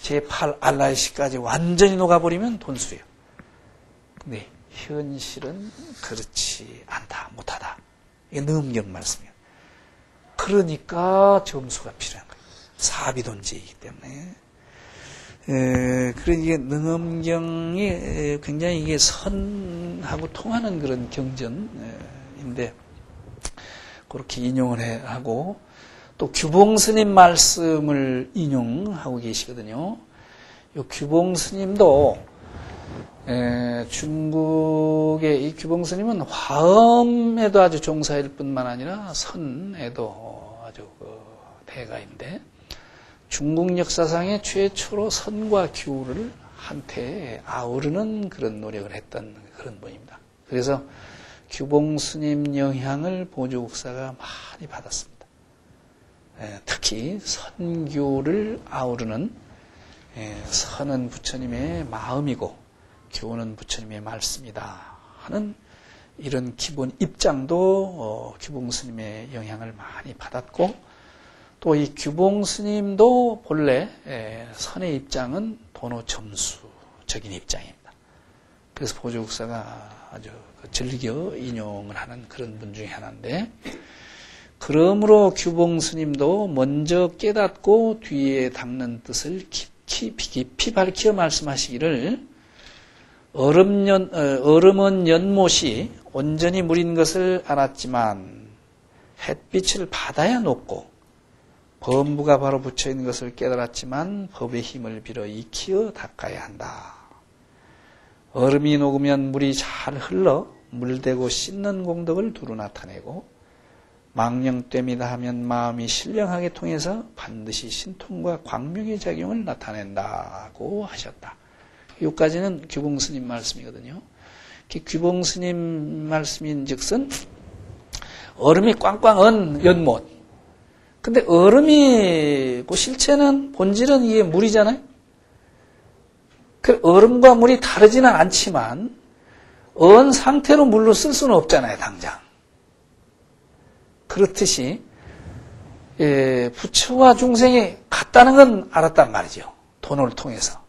제8 알라의식까지 완전히 녹아버리면 돈수예요. 근데 현실은 그렇지 않다, 못하다. 이게 능엄경 말씀이에요. 그러니까 점수가 필요한 거예요. 사비돈제이기 때문에. 그러니까 이게 능엄경이 굉장히 이게 선하고 통하는 그런 경전인데, 그렇게 인용을 하고, 또 규봉스님 말씀을 인용하고 계시거든요. 이 규봉스님도, 중국의 이 규봉스님은 화엄에도 아주 종사일 뿐만 아니라 선에도 아주 대가인데, 중국 역사상의 최초로 선과 규를 한테 아우르는 그런 노력을 했던 그런 분입니다. 그래서 규봉스님 영향을 보조국사가 많이 받았습니다. 특히 선교를 아우르는, 선은 부처님의 마음이고 교는 부처님의 말씀이다 하는 이런 기본 입장도 규봉스님의 영향을 많이 받았고, 또 이 규봉스님도 본래 선의 입장은 도노점수적인 입장입니다. 그래서 보조국사가 아주 즐겨 인용을 하는 그런 분 중에 하나인데, 그러므로 규봉스님도 먼저 깨닫고 뒤에 닦는 뜻을 깊이 밝혀 말씀하시기를, 얼음은 연못이 온전히 물인 것을 알았지만 햇빛을 받아야 녹고, 범부가 바로 붙여있는 것을 깨달았지만 법의 힘을 빌어 익히어 닦아야 한다. 얼음이 녹으면 물이 잘 흘러 물대고 씻는 공덕을 두루 나타내고, 망령됨이다 하면 마음이 신령하게 통해서 반드시 신통과 광명의 작용을 나타낸다고 하셨다. 여기까지는 규봉스님 말씀이거든요. 규봉스님 말씀인 즉슨 얼음이 꽝꽝 언 연못. 근데 얼음이 그 실체는 본질은 이게 물이잖아요. 그 얼음과 물이 다르지는 않지만 언 상태로 물로 쓸 수는 없잖아요, 당장. 그렇듯이 부처와 중생이 같다는 건 알았단 말이죠. 도노를 통해서.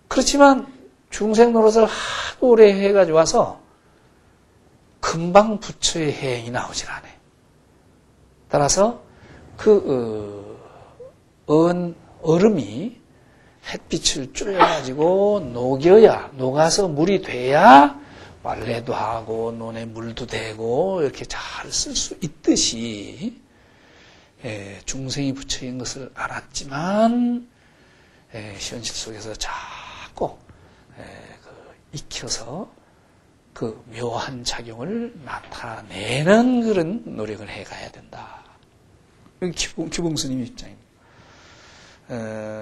그렇지만 중생 노릇을 하도 오래 해가지고 와서 금방 부처의 해행이 나오질 않아요. 따라서 얼음이 햇빛을 쬐가지고 녹아서 물이 돼야 빨래도 하고 논에 물도 대고 이렇게 잘 쓸 수 있듯이 중생이 부처인 것을 알았지만 현실 속에서 자꾸 익혀서 그 묘한 작용을 나타내는 그런 노력을 해가야 된다. 규봉스님 입장입니다.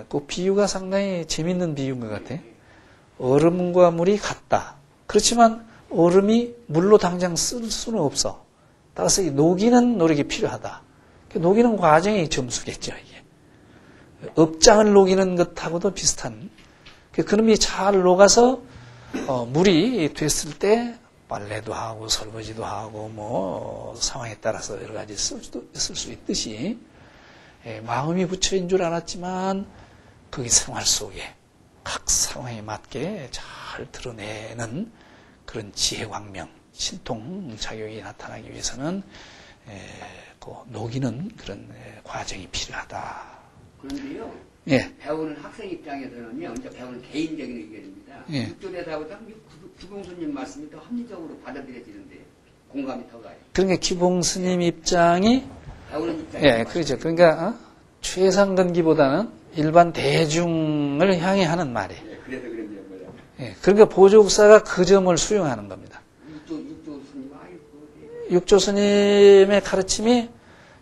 그 비유가 상당히 재밌는 비유인 것 같아요. 얼음과 물이 같다. 그렇지만 얼음이 물로 당장 쓸 수는 없어. 따라서 녹이는 노력이 필요하다. 녹이는 과정이 점수겠죠. 이게. 업장을 녹이는 것하고도 비슷한. 그놈이 잘 녹아서 물이 됐을 때 빨래도 하고 설거지도 하고 뭐 상황에 따라서 여러 가지 쓸 수 있듯이 마음이 부처인 줄 알았지만 거기 생활 속에 각 상황에 맞게 잘 드러내는 그런 지혜광명, 신통작용이 나타나기 위해서는 그 녹이는 그런 과정이 필요하다. 그런데요. 예. 배우는 학생 입장에서는요, 이제 배우는 개인적인 의견입니다. 예. 육조대사보다 규봉스님 말씀이 더 합리적으로 받아들여지는데 공감이 더 가요. 그러니까 규봉스님 입장이 배우는 입장에 예, 그렇죠. 그러니까 최상근기보다는 일반 대중을 향해 하는 말이에요. 예, 그래서 그런 거예요. 예, 그러니까 보조국사가 그 점을 수용하는 겁니다. 육조스님, 육조 스님의 가르침이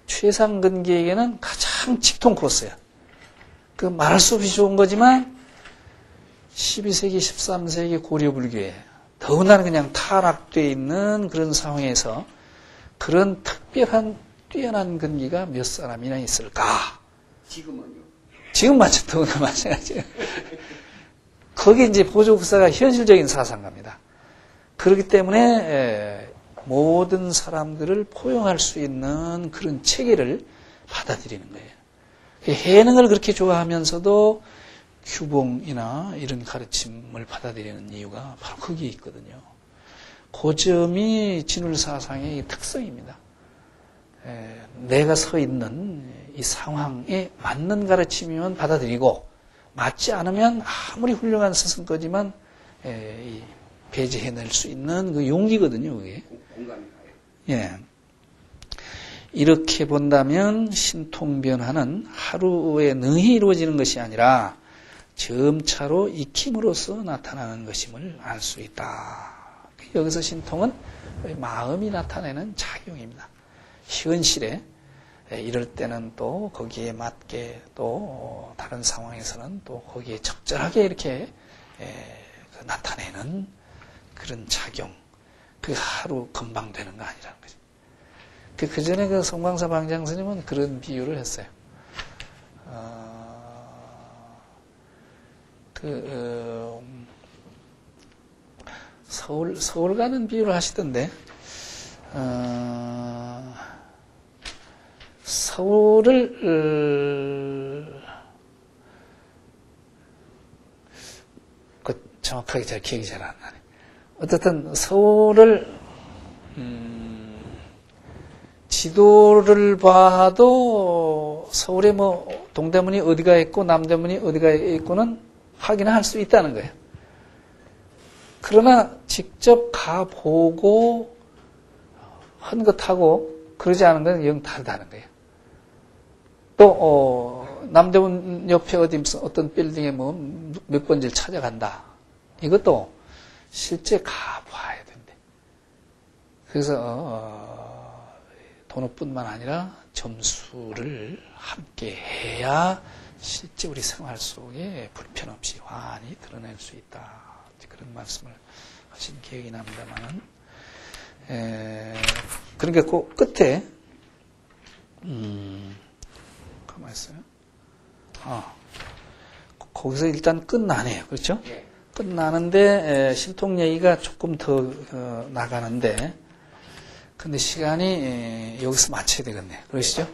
최상근기에게는 가장 직통 코스예요. 그 말할 수 없이 좋은 거지만 12세기, 13세기 고려불교에 더군다나 그냥 타락되어 있는 그런 상황에서 그런 특별한 뛰어난 근기가 몇 사람이나 있을까? 지금은요? 지금 더군다나 마찬가지예요. 거기 이제 보조국사가 현실적인 사상가입니다. 그렇기 때문에 모든 사람들을 포용할 수 있는 그런 체계를 받아들이는 거예요. 해능을 그렇게 좋아하면서도 규봉이나 이런 가르침을 받아들이는 이유가 바로 거기에 있거든요. 그 점이 진울사상의 특성입니다. 내가 서 있는 이 상황에 맞는 가르침이면 받아들이고 맞지 않으면 아무리 훌륭한 스승거지만 배제해낼 수 있는 그 용기거든요. 그게. 공감이 가요. 예. 이렇게 본다면 신통변화는 하루에 능히 이루어지는 것이 아니라 점차로 익힘으로써 나타나는 것임을 알 수 있다. 여기서 신통은 마음이 나타내는 작용입니다. 현실에 이럴 때는 또 거기에 맞게 또 다른 상황에서는 또 거기에 적절하게 이렇게 나타내는 그런 작용. 그게 하루 금방 되는 거 아니라는 거죠. 그 전에 그 성광사 방장스님은 그런 비유를 했어요. 서울 가는 비유를 하시던데, 서울을, 정확하게 잘 기억이 잘 안 나네. 어쨌든 서울을, 지도를 봐도 서울에 뭐 동대문이 어디가 있고 남대문이 어디가 있고는 확인을 할 수 있다는 거예요. 그러나 직접 가보고 한 것하고 그러지 않은 건 영 다르다는 거예요. 또 남대문 옆에 어디 무슨 어떤 빌딩에 뭐 몇 번째를 찾아간다. 이것도 실제 가봐야 된대. 그래서 돈뿐만 아니라 점수를 함께 해야 실제 우리 생활 속에 불편 없이 환히 드러낼 수 있다. 그런 말씀을 하신 기억이 납니다만은, 그러니까 그 끝에, 가만히 있어요. 거기서 일단 끝나네요. 그렇죠? 네. 끝나는데, 신통 얘기가 조금 더 나가는데, 근데 시간이 여기서 마쳐야 되겠네. 그러시죠?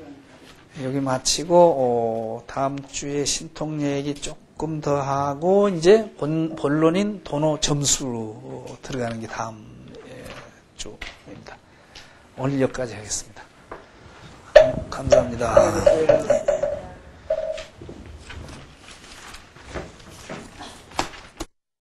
여기 마치고 다음 주에 신통 얘기 조금 더 하고 이제 본론인 도노 점수로 들어가는 게 다음 쭉입니다. 오늘 여기까지 하겠습니다. 감사합니다.